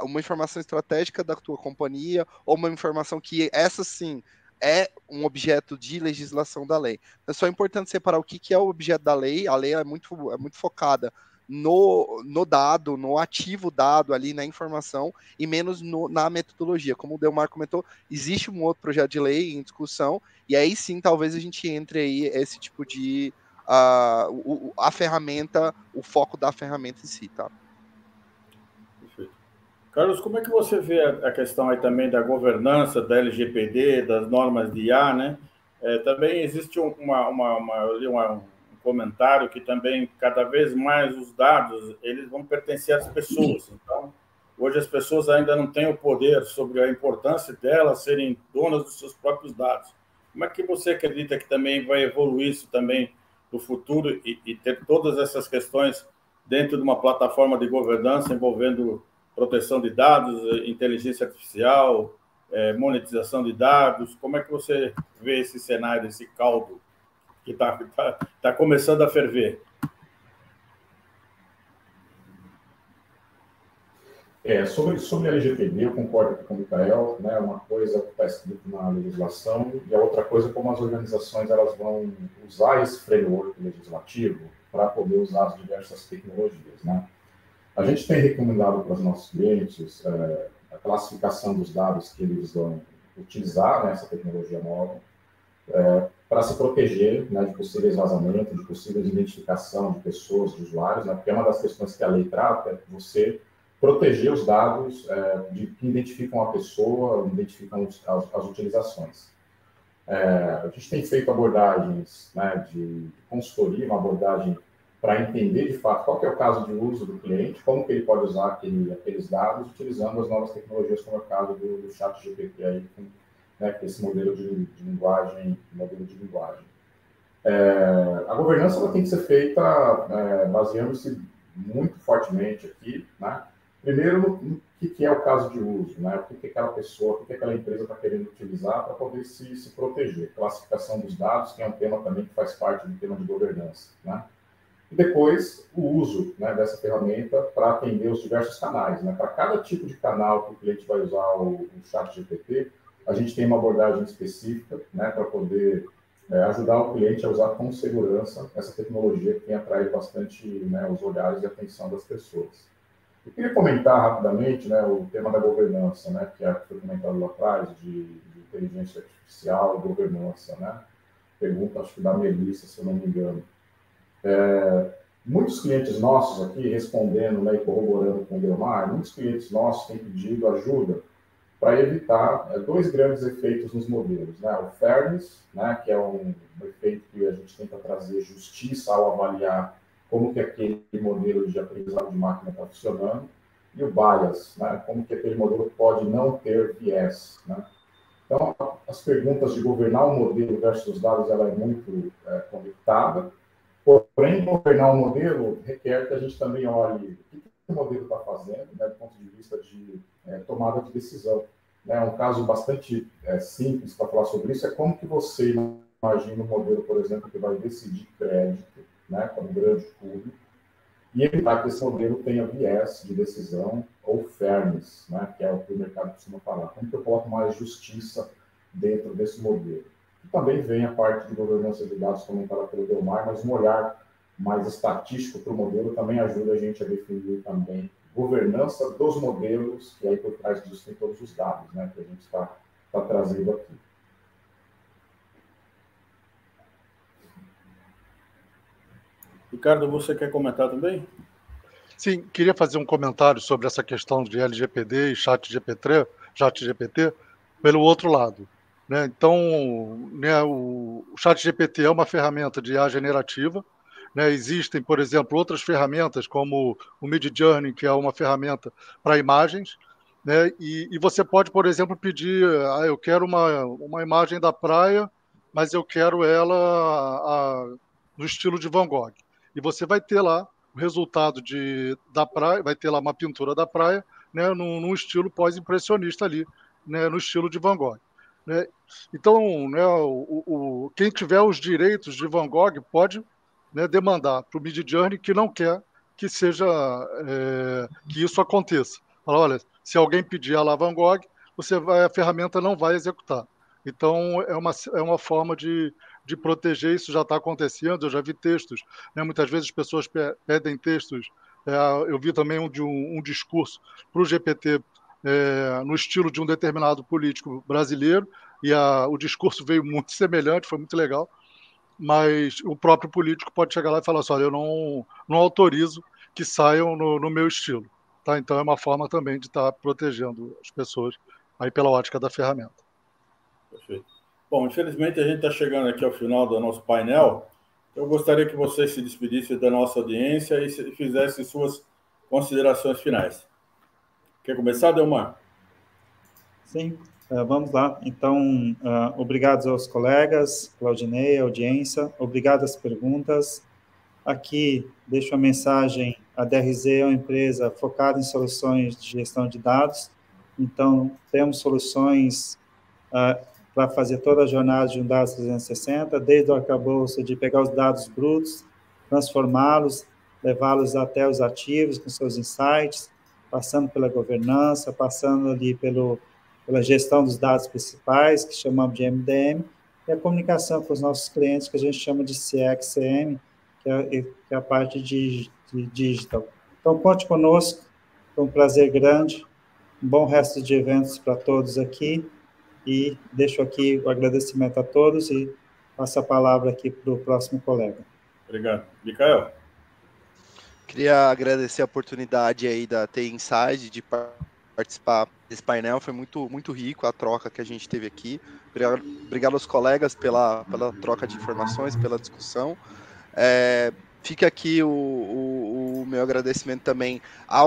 uma informação estratégica da tua companhia, ou uma informação que, essa sim, é um objeto de legislação da lei. É só importante separar o que é o objeto da lei. A lei é muito focada no dado, no ativo dado ali, na informação, e menos na metodologia. Como o Delmar comentou, existe um outro projeto de lei em discussão, e aí sim, talvez a gente entre aí esse tipo de... a ferramenta, o foco da ferramenta em si, tá? Perfeito. Carlos, como é que você vê a questão aí também da governança da LGPD, das normas de IA, né? Também existe um comentário que também, cada vez mais, os dados eles vão pertencer às pessoas. Então, hoje as pessoas ainda não têm o poder sobre a importância delas serem donas dos seus próprios dados. Como é que você acredita que também vai evoluir isso também no futuro e ter todas essas questões dentro de uma plataforma de governança envolvendo proteção de dados, inteligência artificial, monetização de dados? Como é que você vê esse cenário, esse caldo que tá começando a ferver? Sobre a LGPD, eu concordo com o Michael, né? Uma coisa que está escrito na legislação e a outra coisa como as organizações elas vão usar esse framework legislativo para poder usar as diversas tecnologias, né? A gente tem recomendado para os nossos clientes a classificação dos dados que eles vão utilizar nessa tecnologia nova para se proteger, né, de possíveis vazamentos, de possíveis identificação de pessoas, de usuários, né? Porque uma das questões que a lei trata é você proteger os dados que identificam a pessoa, identificam as utilizações. A gente tem feito abordagens, né, de consultoria, uma abordagem para entender de fato qual que é o caso de uso do cliente, como que ele pode usar aqueles dados utilizando as novas tecnologias, como é o caso do ChatGPT aí, né, com esse modelo de linguagem, A governança ela tem que ser feita baseando-se muito fortemente aqui, né? Primeiro, no que é o caso de uso, né? O que aquela pessoa, o que aquela empresa está querendo utilizar para poder se proteger. Classificação dos dados, que é um tema também que faz parte do tema de governança, né? E depois, o uso, né, dessa ferramenta para atender os diversos canais, né? Para cada tipo de canal que o cliente vai usar o ChatGPT, a gente tem uma abordagem específica, né, para poder ajudar o cliente a usar com segurança essa tecnologia que atrai bastante, né, os olhares e a atenção das pessoas. Eu queria comentar rapidamente, né, o tema da governança, né, que foi comentado lá atrás, de inteligência artificial e governança, né? Pergunta, acho que da Melissa, se eu não me engano. Muitos clientes nossos aqui, respondendo, né, e corroborando com o Delmar, muitos clientes nossos têm pedido ajuda para evitar dois grandes efeitos nos modelos, né? O fairness, né, que é um efeito que a gente tenta trazer justiça ao avaliar como que aquele modelo de aprendizado de máquina está funcionando, e o bias, né, como que aquele modelo pode não ter viés, né? Então, as perguntas de governar o modelo versus os dados, ela é muito conectada, porém, governar o modelo requer que a gente também olhe o que o modelo está fazendo, né, do ponto de vista de tomada de decisão. Né? Um caso bastante simples para falar sobre isso é como que você imagina um modelo, por exemplo, que vai decidir crédito, né, para um grande público, e evitar que esse modelo tenha viés de decisão ou fairness, né, que é o que o mercado costuma falar. Como que eu coloco mais justiça dentro desse modelo? E também vem a parte de governança de dados comentada pelo Delmar, mas um olhar mais estatístico para o modelo também ajuda a gente a definir também governança dos modelos, que aí por trás disso tem todos os dados, né, que a gente está trazendo aqui. Ricardo, você quer comentar também? Sim, queria fazer um comentário sobre essa questão de LGPD e ChatGPT pelo outro lado. né? Então, né, o ChatGPT é uma ferramenta de IA generativa, né? Existem, por exemplo, outras ferramentas como o Midjourney, que é uma ferramenta para imagens, né? E você pode, por exemplo, pedir, eu quero uma imagem da praia, mas eu quero ela no estilo de Van Gogh. E você vai ter lá o resultado da praia, vai ter lá uma pintura da praia, né, num estilo pós-impressionista ali, né, no estilo de Van Gogh. Né? Então, né, quem tiver os direitos de Van Gogh pode, né, demandar para o Midjourney que não quer que seja que isso aconteça. Fala, olha, se alguém pedir a lá Van Gogh, a ferramenta não vai executar. Então, é uma forma de proteger, isso já está acontecendo, eu já vi textos, né, muitas vezes as pessoas pedem textos, eu vi também um discurso para o GPT no estilo de um determinado político brasileiro, e o discurso veio muito semelhante, foi muito legal, mas o próprio político pode chegar lá e falar assim, olha, eu não autorizo que saiam no meu estilo. Tá? Então é uma forma também de estar protegendo as pessoas aí pela ótica da ferramenta. Perfeito. Bom, infelizmente a gente está chegando aqui ao final do nosso painel. Eu gostaria que você se despedisse da nossa audiência e fizesse suas considerações finais. Quer começar, Delmar? Sim, vamos lá. Então, obrigado aos colegas, Claudinei, audiência, obrigado às perguntas. Aqui deixo a mensagem, a DRZ é uma empresa focada em soluções de gestão de dados, então temos soluções para fazer toda a jornada de um dados 360, desde o arcabouço de pegar os dados brutos, transformá-los, levá-los até os ativos com seus insights, passando pela governança, passando ali pela gestão dos dados principais, que chamamos de MDM, e a comunicação com os nossos clientes, que a gente chama de CX/CM, que é a parte de digital. Então, conte conosco, foi um prazer grande, um bom resto de eventos para todos aqui, e deixo aqui o agradecimento a todos e passo a palavra aqui para o próximo colega. Obrigado. Micael? Queria agradecer a oportunidade aí da TI Inside de participar desse painel, foi muito, muito rico a troca que a gente teve aqui. Obrigado aos colegas pela troca de informações, pela discussão. Fica aqui o meu agradecimento também à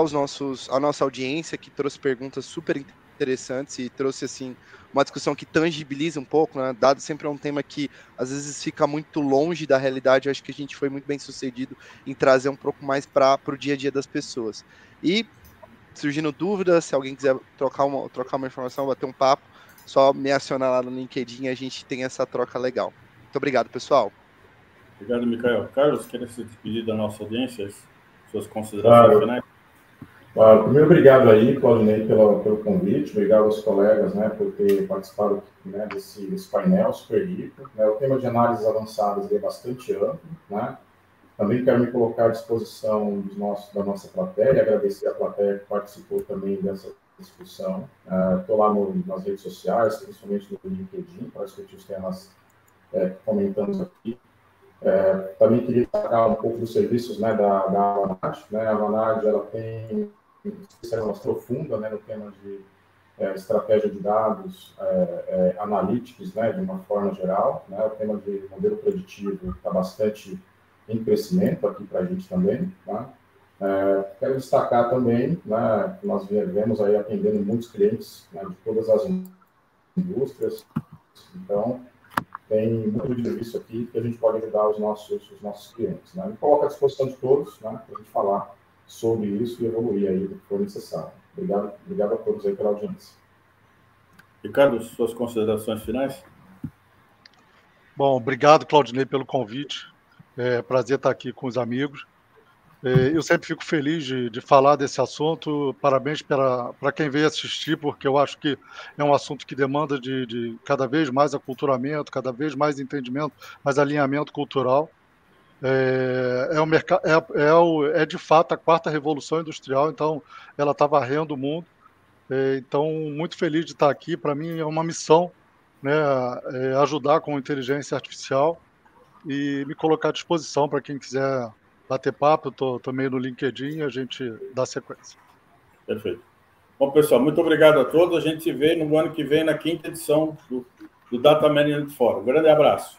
nossa audiência, que trouxe perguntas super interessantes e trouxe assim uma discussão que tangibiliza um pouco, né? Dado sempre é um tema que às vezes fica muito longe da realidade. Eu acho que a gente foi muito bem sucedido em trazer um pouco mais para o dia a dia das pessoas. E surgindo dúvidas, se alguém quiser trocar uma informação, bater um papo, só me acionar lá no LinkedIn e a gente tem essa troca legal. Muito obrigado, pessoal. Obrigado, Micael. Carlos, queria se despedir da nossa audiência, suas considerações finais? Claro, primeiro, obrigado aí, Claudinei, pelo convite, obrigado aos colegas, né, por ter participado, né, desse painel super rico. Né, o tema de análises avançadas é bastante amplo, né. Também quero me colocar à disposição da nossa plateia, agradecer a plateia que participou também dessa discussão. Estou lá nas redes sociais, principalmente no LinkedIn, para discutir os temas que comentamos aqui. Também queria destacar um pouco dos serviços, né, da Avanade. Né? A Avanade, ela tem especialização profunda, né, no tema de estratégia de dados, analytics, né, de uma forma geral. Né? O tema de modelo preditivo está bastante em crescimento aqui para a gente também. Tá? Quero destacar também, né, que nós viemos aí atendendo muitos clientes, né, de todas as indústrias. Então, tem muito de serviço aqui que a gente pode ajudar os nossos clientes. Né? Me coloco à disposição de todos, né, para a gente falar sobre isso e evoluir aí do que for necessário. Obrigado a todos aí pela audiência. Ricardo, suas considerações finais? Bom, obrigado, Claudinei, pelo convite. É prazer estar aqui com os amigos. Eu sempre fico feliz de falar desse assunto. Parabéns para quem veio assistir, porque eu acho que é um assunto que demanda de cada vez mais aculturamento, cada vez mais entendimento, mais alinhamento cultural. É de fato a quarta revolução industrial, então ela está varrendo o mundo. Então, muito feliz de estar aqui. Para mim é uma missão, né, ajudar com inteligência artificial e me colocar à disposição para quem quiser bater papo. Eu estou também no LinkedIn e a gente dá sequência. Perfeito. Bom, pessoal, muito obrigado a todos. A gente se vê no ano que vem, na 5ª edição do do Data Management Forum. Um grande abraço.